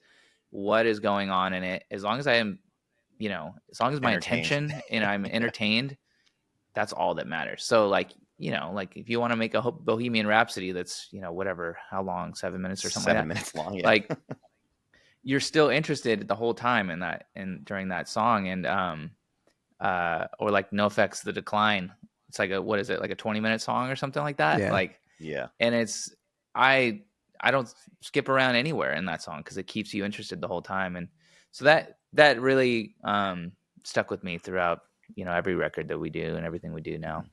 what is going on in it. As long as I am, you know, as long as my attention and I'm entertained, that's all that matters. So like, you know, like if you want to make a Bohemian Rhapsody that's, you know, whatever, how long, 7 minutes or something 7 like that. minutes long. Yeah. Like you're still interested the whole time in that, and during that song. And or like NoFX The Decline, it's like what is it, like a 20-minute song or something like that? Yeah. Like, Yeah. and it's I don't skip around anywhere in that song, because it keeps you interested the whole time. And so that really stuck with me throughout, you know, every record that we do and everything we do now.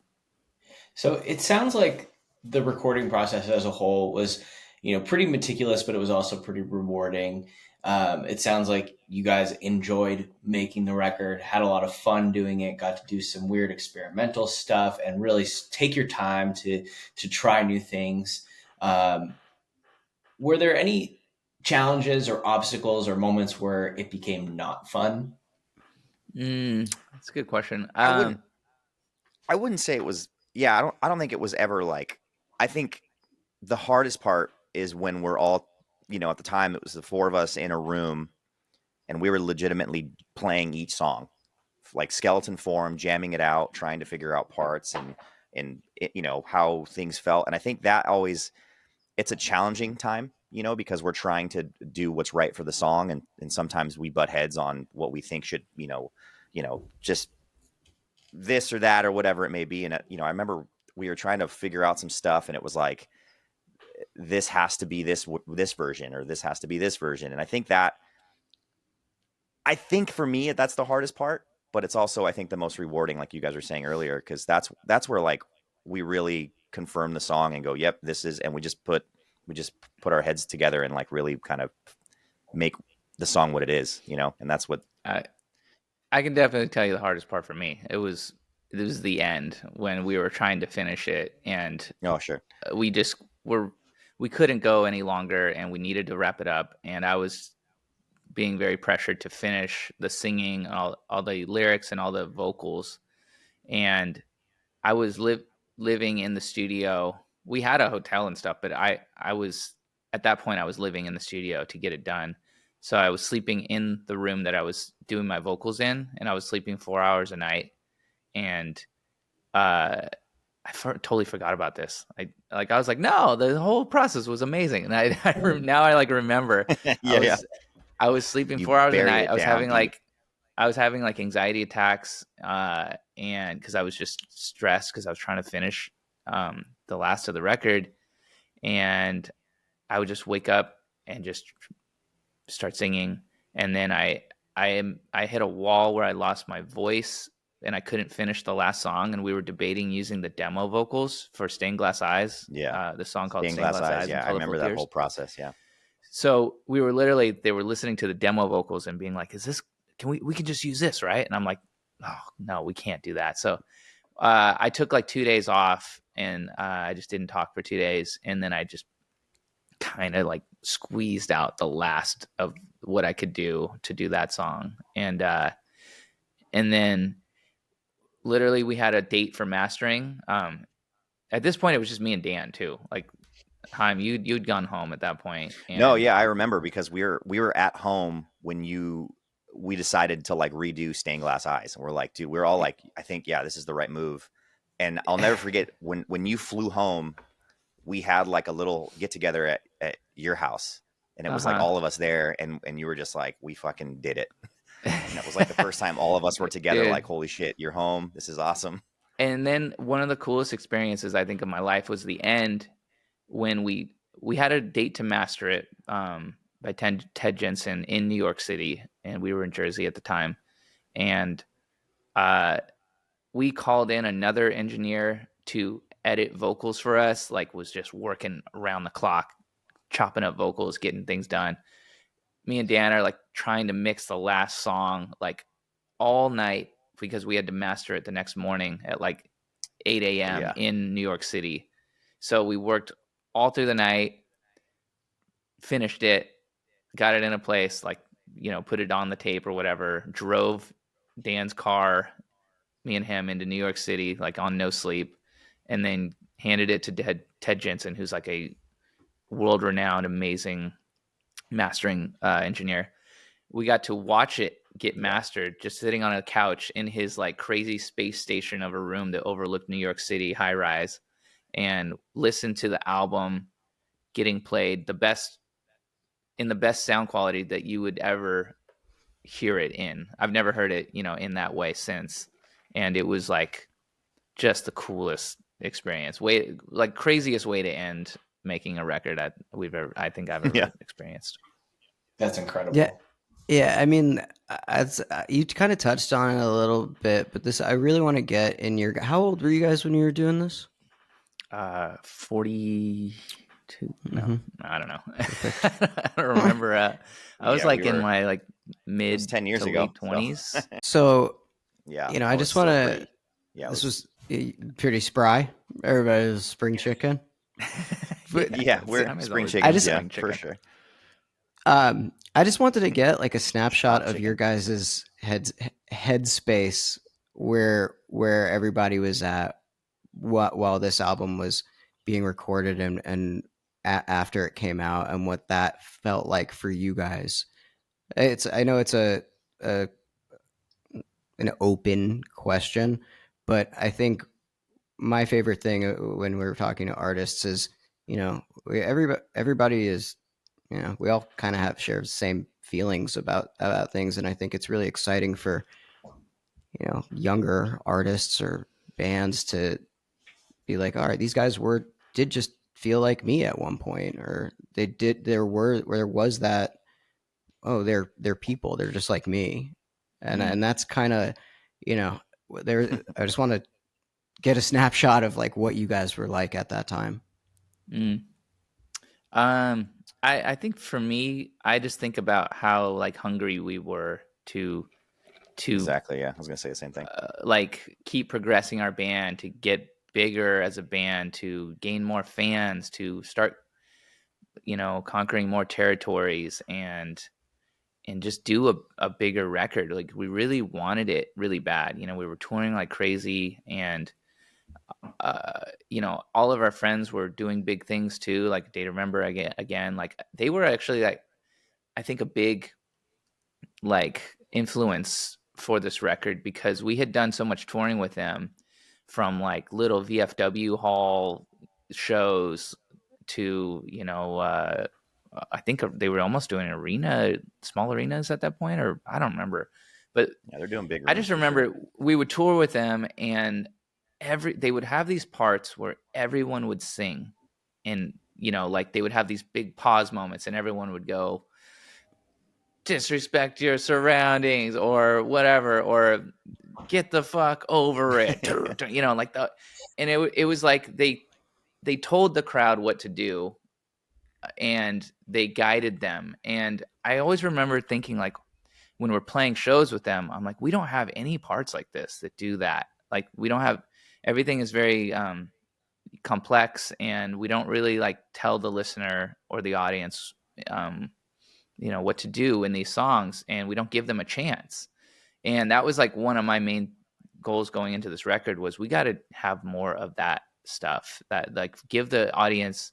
So it sounds like the recording process as a whole was, you know, pretty meticulous, but it was also pretty rewarding. It sounds like you guys enjoyed making the record, had a lot of fun doing it, got to do some weird experimental stuff, and really take your time to try new things. Were there any challenges or obstacles or moments where it became not fun? That's a good question. I wouldn't say it was. Yeah, I don't think it was ever like. I think the hardest part is when we're all, you know, at the time it was the 4 of us in a room, and we were legitimately playing each song, like skeleton form, jamming it out, trying to figure out parts and it, you know, how things felt. And I think that always, it's a challenging time, you know, because we're trying to do what's right for the song, and sometimes we butt heads on what we think should, you know, just this or that or whatever it may be. And you know, I remember we were trying to figure out some stuff, and it was like, this has to be this version, or this has to be this version. And I think for me, that's the hardest part, but it's also, I think, the most rewarding, like you guys were saying earlier, because that's where like we really confirm the song and go, yep, this is, and we just put our heads together and like really kind of make the song what it is, you know. And that's what I can definitely tell you the hardest part for me. It was the end, when we were trying to finish it, and oh sure, we couldn't go any longer, and we needed to wrap it up. And I was being very pressured to finish the singing, all the lyrics and all the vocals. And I was living in the studio. We had a hotel and stuff, but I was, at that point, I was living in the studio to get it done. So I was sleeping in the room that I was doing my vocals in, and I was sleeping 4 hours a night. And I totally forgot about this. I was like, no, the whole process was amazing. And now I like remember. yeah. I was sleeping You 4 hours a bury night. it I was down having deep. like anxiety attacks, and because I was just stressed because I was trying to finish the last of the record, and I would just wake up and just start singing, and then I hit a wall where I lost my voice, and I couldn't finish the last song. And we were debating using the demo vocals for "Stained Glass Eyes," the song called "Stained Glass Eyes." Yeah, I remember that whole process. Yeah. So they were listening to the demo vocals and being like, we can just use this, right? And I'm like, oh, no, we can't do that. So I took like 2 days off, and I just didn't talk for 2 days. And then I just kind of like squeezed out the last of what I could do to do that song. And then literally we had a date for mastering. At this point, it was just me and Dan too. Like, Haim, you'd gone home at that point. No, And yeah, I remember because we were at home when we decided to like redo Stained Glass Eyes, and we're like, dude, we're all like, I think, yeah, this is the right move. And I'll never forget when you flew home, we had like a little get together at your house, and it was like all of us there, and you were just like, we fucking did it. And that was like the first time all of us were together. Dude. Like, holy shit, you're home. This is awesome. And then one of the coolest experiences I think of my life was the end when we had a date to master it by Ted Jensen in New York City, and we were in Jersey at the time, and we called in another engineer to edit vocals for us, like was just working around the clock, chopping up vocals, getting things done. Me and Dan are like trying to mix the last song like all night because we had to master it the next morning at like 8 a.m. in New York City. So we worked all through the night, finished it, got it in a place, like, put it on the tape or whatever, drove Dan's car, me and him, into New York City, like on no sleep, and then handed it to Ted Jensen, who's like a world-renowned, amazing mastering engineer. We got to watch it get mastered just sitting on a couch in his like crazy space station of a room that overlooked New York City high rise, and listen to the album getting played the best sound quality that you would ever hear it in. I've never heard it, in that way since. And it was like just the coolest experience, craziest way to end making a record I think I've ever experienced. That's incredible. Yeah. I mean, as you kind of touched on it a little bit, but this, I really want to get in your, how old were you guys when you were doing this? 42. No, I don't know. I don't remember. I was in my like mid 10 years to ago, late 20s. So, yeah, I just want to, this was pretty spry. Everybody was spring chicken. But, we're spring chicken. For sure. I just wanted to get like a snapshot of your guys' headspace where everybody was at while this album was being recorded and after it came out, and what that felt like for you guys. I know it's an open question, but I think my favorite thing when we're talking to artists is, everybody is, we all kind of share the same feelings about things. And I think it's really exciting for, younger artists or bands to be like, all right, these guys did just feel like me at one point, or there was that, oh, they're people, they're just like me. And that's kind of, I just want to get a snapshot of like what you guys were like at that time. I think for me, I just think about how like hungry we were to exactly. Yeah, I was gonna say the same thing. Like keep progressing our band, to get bigger as a band, to gain more fans, to start, conquering more territories, and just do a bigger record. Like we really wanted it really bad. We were touring like crazy, and all of our friends were doing big things too, like Day to Remember again. Like they were actually like, I think, a big like influence for this record, because we had done so much touring with them, from like little VFW hall shows to, I think they were almost doing small arenas at that point, or I don't remember, but yeah, they're doing big. I just remember we would tour with them, and they would have these parts where everyone would sing, and like they would have these big pause moments, and everyone would go, disrespect your surroundings or whatever, or get the fuck over it. Like that. And it was like they told the crowd what to do, and they guided them. And I always remember thinking, like, when we're playing shows with them, I'm like, we don't have any parts like this that do that. Like we don't have, everything is very complex, and we don't really like tell the listener or the audience what to do in these songs, and we don't give them a chance. And that was like one of my main goals going into this record was we got to have more of that stuff, that like give the audience,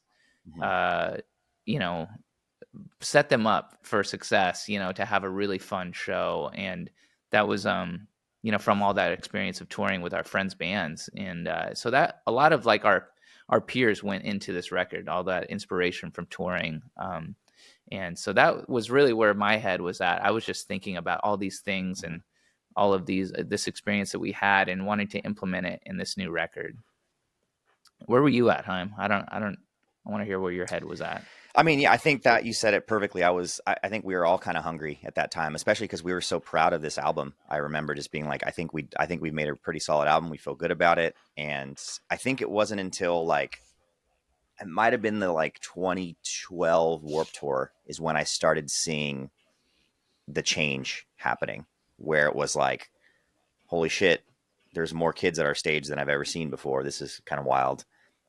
you know, set them up for success, you know, to have a really fun show. And that was, you know, from all that experience of touring with our friends' bands. And so that a lot of like our peers went into this record, all that inspiration from touring. And so that was really where my head was at. I was just thinking about all these things and all of this experience that we had and wanting to implement it in this new record. Where were you at, Haim? I want to hear where your head was at. I mean, yeah, I think that you said it perfectly. I think we were all kind of hungry at that time, especially because we were so proud of this album. I remember just being like, I think we made a pretty solid album. We feel good about it. And I think it wasn't until like, it might've been the like 2012 Warped Tour is when I started seeing the change happening, where it was like, holy shit, there's more kids at our stage than I've ever seen before. This is kind of wild.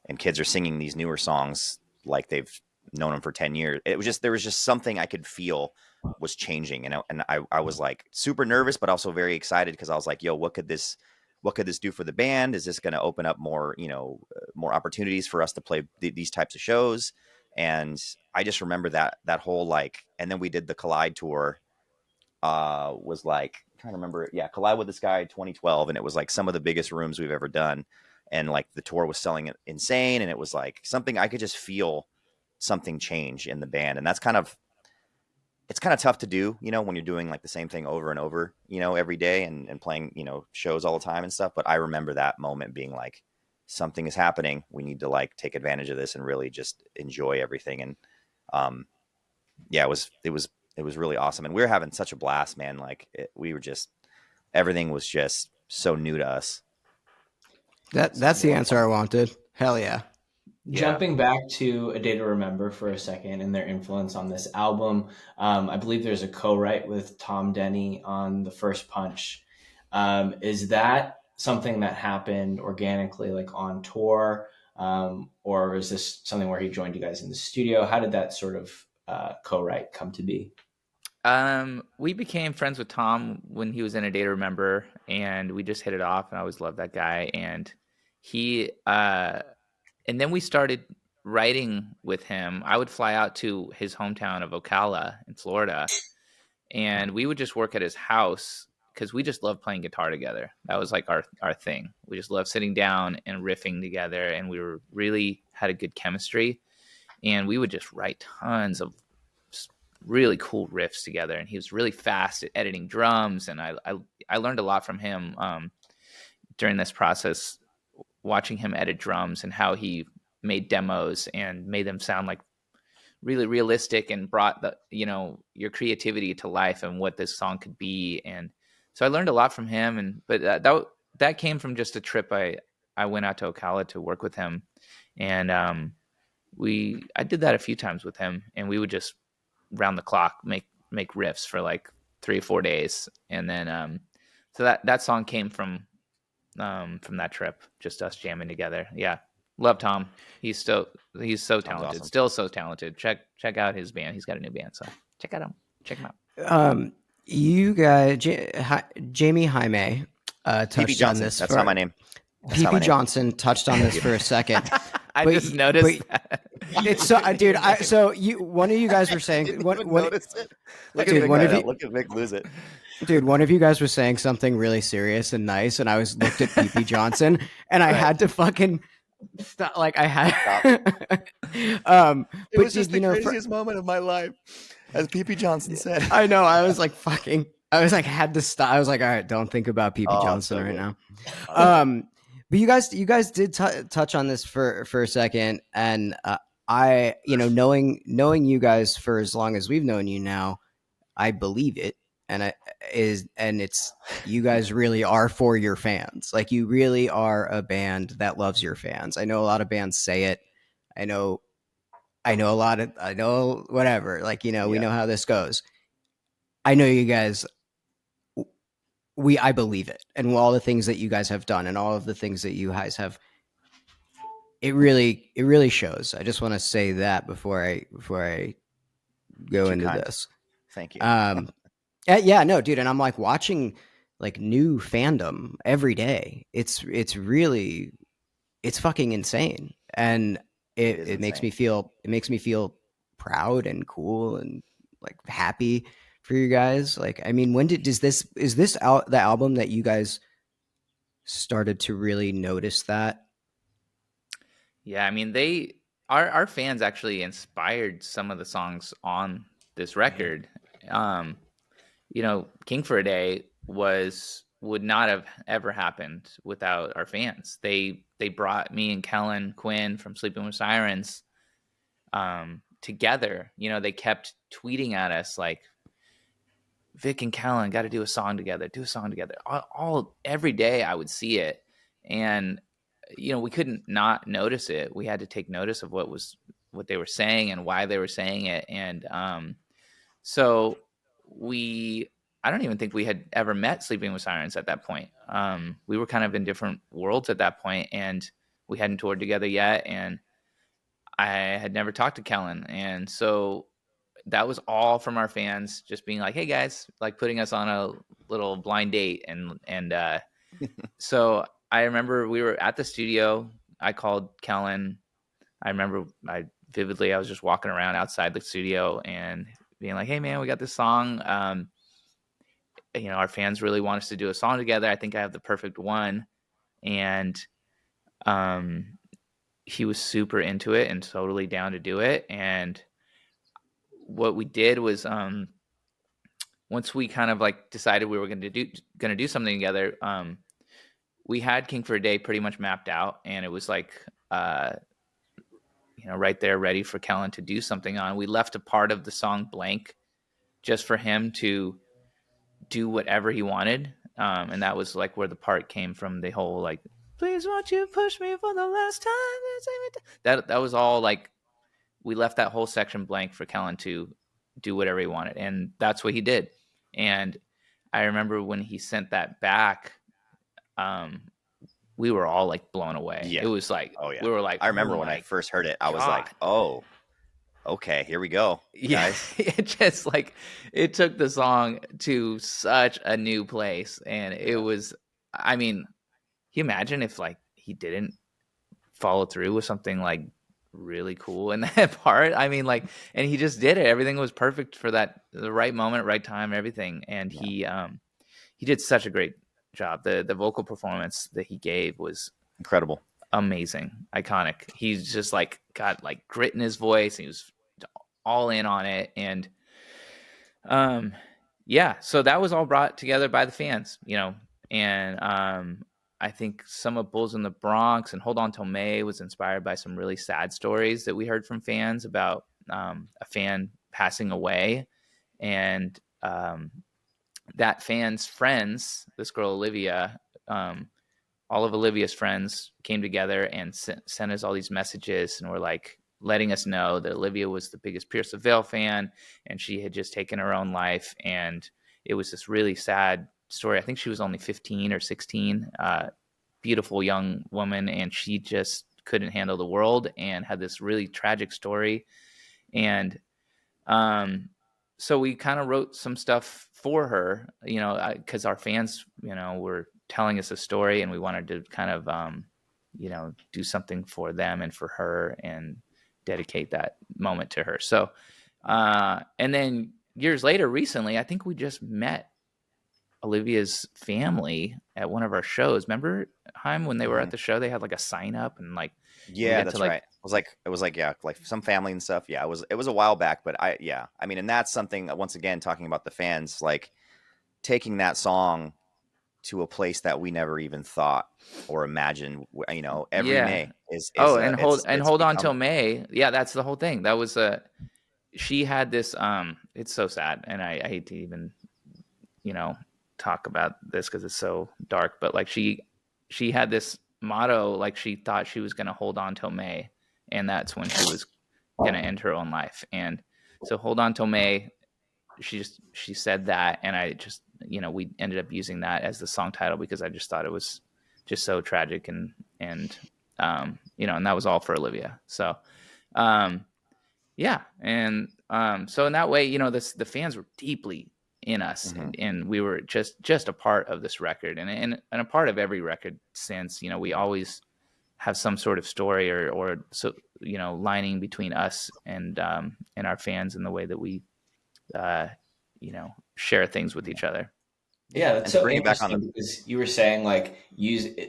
And kids are singing these newer songs like they've known them for 10 years. It was just, there was just something I could feel was changing. And I was like super nervous, but also very excited because I was like, yo, what could this do for the band? Is this going to open up more, you know, more opportunities for us to play these types of shows? And I just remember that whole like, and then we did the Collide tour, was like, I'm trying to remember it. Yeah. Collide with the Sky 2012. And it was like some of the biggest rooms we've ever done. And like the tour was selling insane. And it was like something I could just feel something change in the band. And it's kind of tough to do, you know, when you're doing like the same thing over and over, you know, every day and playing, you know, shows all the time and stuff. But I remember that moment being like, something is happening. We need to like take advantage of this and really just enjoy everything. And yeah, it was really awesome. And we were having such a blast, man. Like everything was just so new to us. That's the answer I wanted. Hell yeah. Jumping back to A Day to Remember for a second and their influence on this album, I believe there's a co-write with Tom Denny on the first Punch. Is that something that happened organically, like on tour, or is this something where he joined you guys in the studio? How did that sort of co-write come to be? We became friends with Tom when he was in A Day to Remember, and we just hit it off, and I always loved that guy. And he, and then we started writing with him. I would fly out to his hometown of Ocala in Florida, and we would just work at his house because we just loved playing guitar together. That was like our thing. We just loved sitting down and riffing together, and we were really had a good chemistry, and we would just write tons of really cool riffs together. And he was really fast at editing drums, and I learned a lot from him during this process, watching him edit drums and how he made demos and made them sound like really realistic and brought the, you know, your creativity to life and what this song could be. And so I learned a lot from him. But that came from just a trip. I went out to Ocala to work with him, and I did that a few times with him, and we would just round the clock make riffs for like 3 or 4 days. And then so that song came from that trip, just us jamming together. Yeah, love Tom. He's so talented. Awesome. Still so talented. Check out his band. He's got a new band, so check him out. You guys, Jamie Jaime touched on this. That's not my name. PP Johnson touched on this for a second. I just noticed that. It's so, dude. One of you guys were saying, Noticed it. Look at Vic lose it. Dude, one of you guys was saying something really serious and nice, and I was looked at PP Johnson, and I had to fucking stop. Like I had. It was just the craziest moment of my life, as PP Johnson said. I know. I was like, fucking. I was like, had to stop. I was like, all right, don't think about PP Johnson so right good. now. But you guys did touch on this for a second, and I, you know, knowing you guys for as long as we've known you now, I believe it, and it's you guys really are for your fans. Like you really are a band that loves your fans. I know a lot of bands say it. I know whatever. Like, you know, we know how this goes. I know you guys. I believe it, and all the things that you guys have done, and all of the things that you guys have, it really shows. I just want to say that before I go into this. Thank you. Yeah, no, dude, and I'm like watching like new fandom every day. It's really, it's fucking insane. And It is it makes insane. me feel proud and cool and like happy for you guys. Like, I mean, is this the album that you guys started to really notice that? Yeah, I mean our fans actually inspired some of the songs on this record. Um, you know, King for a Day would not have ever happened without our fans. They brought me and Kellen Quinn from Sleeping with Sirens together. You know, they kept tweeting at us like, Vic and Kellen got to do a song together, do a song together. All every day I would see it, and you know, we couldn't not notice it. We had to take notice of what they were saying and why they were saying it. And so I don't even think we had ever met Sleeping with Sirens at that point. We were kind of in different worlds at that point, and we hadn't toured together yet. And I had never talked to Kellen, and so that was all from our fans just being like, hey guys, like putting us on a little blind date. And so I remember we were at the studio. I called Kellen. I remember I was just walking around outside the studio and being like, hey man, we got this song. You know, our fans really want us to do a song together. I think I have the perfect one. And he was super into it and totally down to do it. And what we did was once we kind of like decided we were going to do something together, we had King for a Day pretty much mapped out, and it was like you know, right there ready for Kellen to do something on. We left a part of the song blank just for him to do whatever he wanted, and that was like where the part came from, the whole like, please won't you push me for the last time. That was all like, we left that whole section blank for Kellen to do whatever he wanted, and that's what he did. And I remember when he sent that back, we were all like blown away. Yeah. It was like, Oh yeah. we were like, I remember oh when I my first heard it, I was God. like, oh, okay, here we go, yeah, guys. it just like, it took the song to such a new place. And it was, I mean, can you imagine if like he didn't follow through with something like really cool in that part? I mean, like, and he just did it. Everything was perfect for that, the right moment, right time, everything. And he did such a great job. The vocal performance that he gave was Incredible. amazing, iconic. He's just like got like grit in his voice. And he was all in on it. And yeah, so that was all brought together by the fans, you know. And I think some of Bulls in the Bronx and Hold On Till May was inspired by some really sad stories that we heard from fans about a fan passing away. And that fan's friends, this girl Olivia, all of Olivia's friends came together and sent us all these messages, and were like letting us know that Olivia was the biggest Pierce the Veil fan, and she had just taken her own life. And it was this really sad story. I think she was only 15 or 16, beautiful young woman, and she just couldn't handle the world and had this really tragic story. And so we kind of wrote some stuff for her, you know, because our fans, you know, were telling us a story, and we wanted to kind of, you know, do something for them and for her and dedicate that moment to her. So, and then years later, recently, I think we just met Olivia's family at one of our shows. Remember, Heim, when they were at the show, they had like a sign up, and like, Yeah, that's right. It was like yeah, like some family and stuff. Yeah, it was a while back, but I mean, and that's something, once again, talking about the fans, like taking that song to a place that we never even thought or imagined. You know, every May is Hold On Till May. Yeah, that's the whole thing. That was she had this. It's so sad, and I hate to even, you know, talk about this because it's so dark. But like she had this motto, like she thought she was going to hold on till May, and that's when she was going to end her own life. And so Hold On Till May, she said that, and I just, you know, we ended up using that as the song title because I just thought it was just so tragic, and you know, and that was all for Olivia. So yeah, and so in that way, you know, the fans were deeply in us, Mhm. and we were just a part of this record, and a part of every record since. We always have some sort of story or so lining between us and our fans in the way that we share things with each other. Yeah, that's And to so bring it back on interesting because you were saying like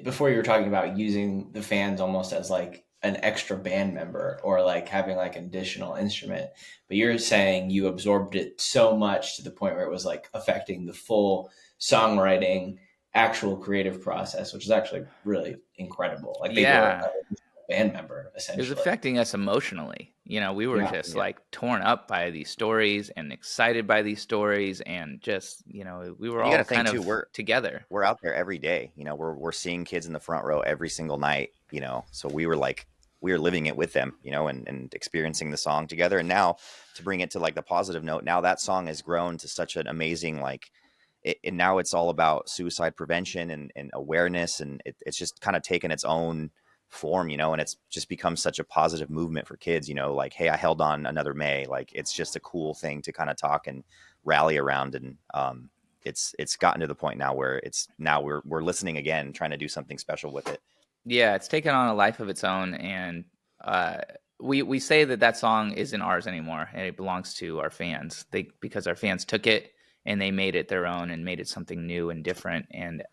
before you were talking about using the fans almost as like an extra band member or like having like an additional instrument, but you're saying you absorbed it so much to the point where it was like affecting the full songwriting, actual creative process, which is actually really incredible. Like they were Yeah, a band member it was essentially. affecting us emotionally. We were Yeah, just yeah. like torn up by these stories and excited by these stories, and just we were You all got to think kind too. of We're together. out there every day. We're seeing kids in the front row every single night. So we were living it with them. And experiencing the song together. And now to bring it to like the positive note, now that song has grown to such an amazing and now it's all about suicide prevention and awareness, and it's just kind of taken its own form, and it's just become such a positive movement for kids, like, hey, I held on another May. Like, it's just a cool thing to kind of talk and rally around. And it's gotten to the point now where we're listening again, trying to do something special with it. Yeah, it's taken on a life of its own, and we say that song isn't ours anymore, and it belongs to our fans. Because our fans took it and they made it their own and made it something new and different. And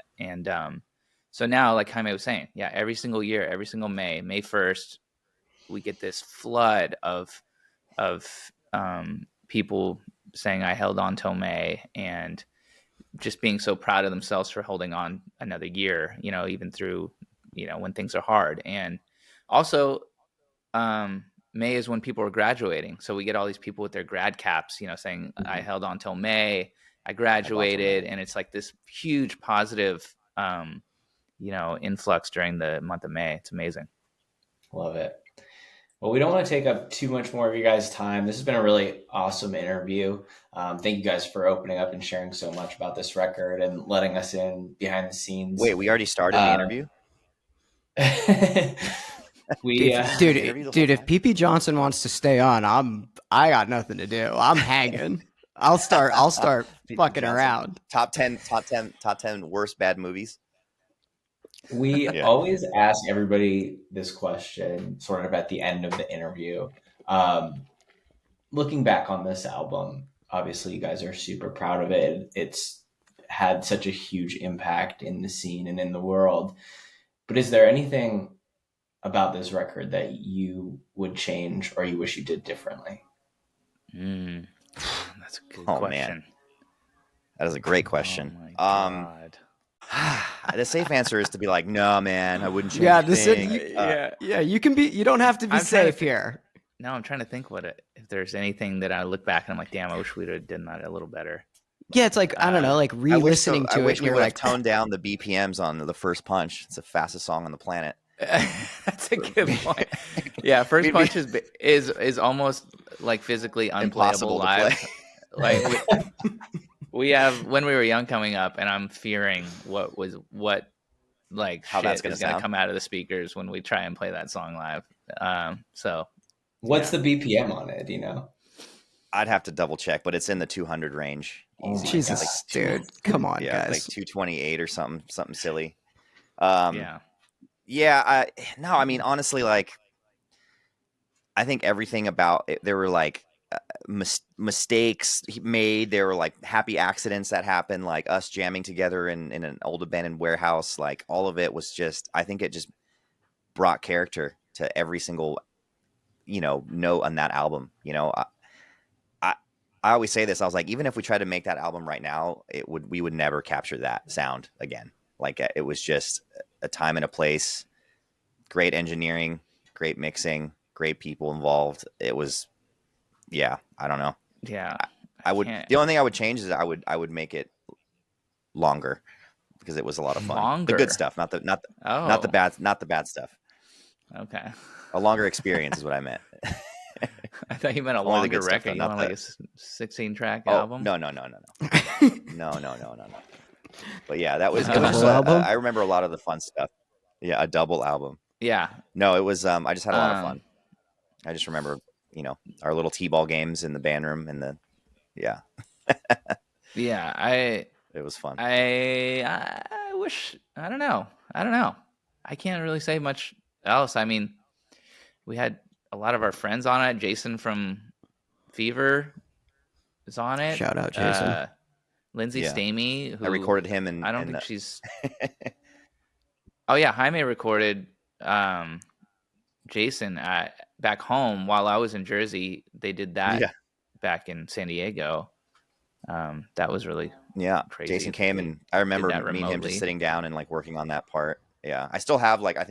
so now, like Jaime was saying, yeah, every single year, every single May 1st, we get this flood of people saying I held on till May, and just being so proud of themselves for holding on another year, even through, when things are hard. And also, May is when people are graduating. So we get all these people with their grad caps, saying I held on till May, I graduated. And it's like this huge positive, influx during the month of May. It's amazing. Love it. Well, we don't want to take up too much more of you guys' time. This has been a really awesome interview. Thank you guys for opening up and sharing so much about this record and letting us in behind the scenes. Wait, we already started the interview? Dude, if PP Johnson wants to stay on, I got nothing to do. I'm hanging. I'll start fucking around. Top 10 worst bad movies. We always ask everybody this question sort of at the end of the interview. Looking back on this album, obviously you guys are super proud of it. It's had such a huge impact in the scene and in the world. But is there anything about this record that you would change or you wish you did differently? That's a good question. Man. That is a great question. Oh my God. The safe answer is to be like, no, man, I wouldn't change a thing. You don't have to be safe here. No, I'm trying to think if there's anything that I look back and I'm like, damn, I wish we'd have done that a little better. Yeah, it's like, I don't know, like re-listening to it. I wish and we you're would like, have toned down the BPMs on the first punch. It's the fastest song on the planet. That's a good point. Yeah, First Punch is almost like physically unplayable live. Like we have When We Were Young coming up, and I'm fearing what how that's is going to come out of the speakers when we try and play that song live. What's the BPM on it? Do you know? I'd have to double check, but it's in the 200 range. Oh Jesus, dude, come on, guys. Like 228 or something silly. Yeah. I mean, honestly, like, I think everything about it, there were like mistakes made. There were like happy accidents that happened, like us jamming together in an old abandoned warehouse. Like, all of it was just, I think it just brought character to every single, note on that album. I always say this. I was like, even if we tried to make that album right now, we would never capture that sound again. Like, it was just a time and a place, great engineering, great mixing, great people involved. It was, I don't know. Yeah. The only thing I would change is I would make it longer, because it was a lot of fun. Longer? The good stuff, not the bad stuff. Okay. A longer experience is what I meant. I thought you meant a Only the longer good stuff, record. You not want like a 16-track album? No. No. But yeah, that was A double album? I remember a lot of the fun stuff. Yeah, a double album. Yeah. No, it was I just had a lot of fun. I just remember, our little T-ball games in the band room and Yeah, It was fun. I wish I don't know. I can't really say much else. I mean, we had a lot of our friends on it. Jason from Fever is on it. Shout out, Jason. Lindsay Yeah. Stamey, who I recorded him and I don't think she's. Oh yeah, Jaime recorded Jason back home while I was in Jersey. They did that back in San Diego. That was really crazy. Jason came and I remember me and him just sitting down and like working on that part. Yeah, I still have like I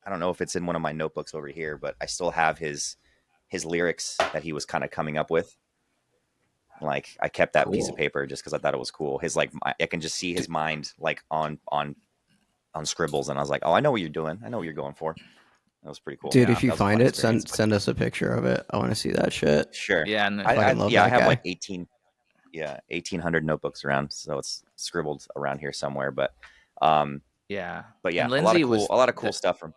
don't know if it's in one of my notebooks over here, but I still have his lyrics that he was kind of coming up with. Like I kept that piece of paper just because I thought it was cool. His like I can just see his mind like on scribbles, and I was like, oh, I know what you're doing. I know what you're going for. That was pretty cool. Dude, if you find it, send us a picture of it. I want to see that shit. Sure. Yeah, and I have guy. like 1,800 notebooks around, so it's scribbled around here somewhere. But yeah, but yeah, and a lot of cool stuff from.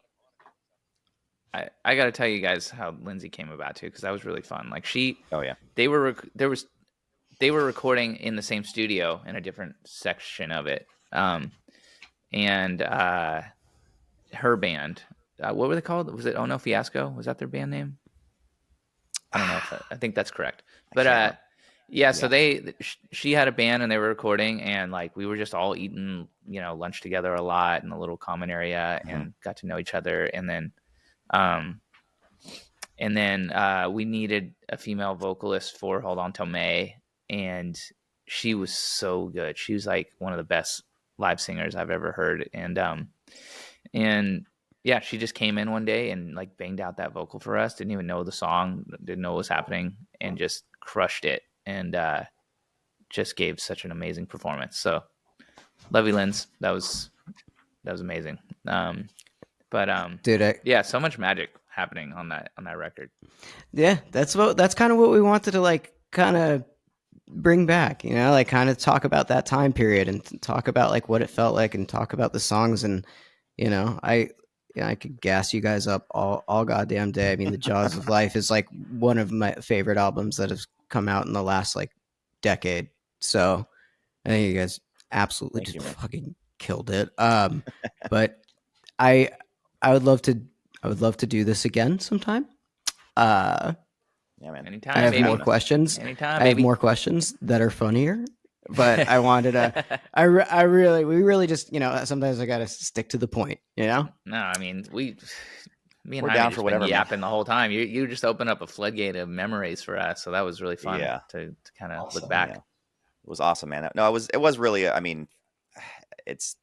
I got to tell you guys how Lindsay came about too, because that was really fun. Like they were recording in the same studio in a different section of it, and her band, what were they called? Was it Oh No Fiasco? Was that their band name? I don't know. I think that's correct. But yeah, so she had a band and they were recording, and like we were just all eating, lunch together a lot in a little common area, and got to know each other. And then we needed a female vocalist for Hold On Till May, and she was so good. She was like one of the best live singers I've ever heard. And yeah, she just came in one day and like banged out that vocal for us. Didn't even know the song, didn't know what was happening, and just crushed it. And just gave such an amazing performance. So love you, Linz. That was amazing. Dude, yeah, so much magic happening on that record. Yeah, that's kind of what we wanted to like kind of bring back, like kind of talk about that time period and talk about like what it felt like and talk about the songs. And I could gas you guys up all goddamn day. I mean, The Jaws of Life is like one of my favorite albums that has come out in the last like decade. So I think you guys absolutely fucking killed it. But I would love to do this again sometime. Yeah, man. Anytime. I have baby. more questions. Anytime. I have more questions that are funnier. But I wanted to. We really just sometimes I gotta stick to the point. No, I mean me and We're Jaime down just for whatever, been man. yapping the whole time. You just opened up a floodgate of memories for us, so that was really fun to kind of look back. Yeah. It was awesome, man. No, it was really. I mean, it's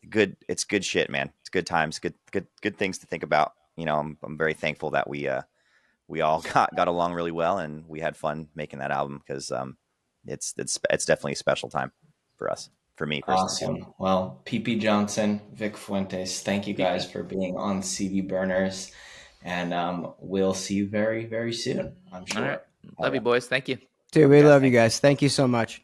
good. It's good shit, man. It's good times. Good things to think about. I'm very thankful that we all got along really well, and we had fun making that album because it's definitely a special time for us, for me personally. Awesome. Well, PP Johnson, Vic Fuentes, thank you guys for being on CD Burners, and we'll see you very, very soon, I'm sure. All right. Love you, boys. Thank you. Dude, we love you guys. Thank you so much.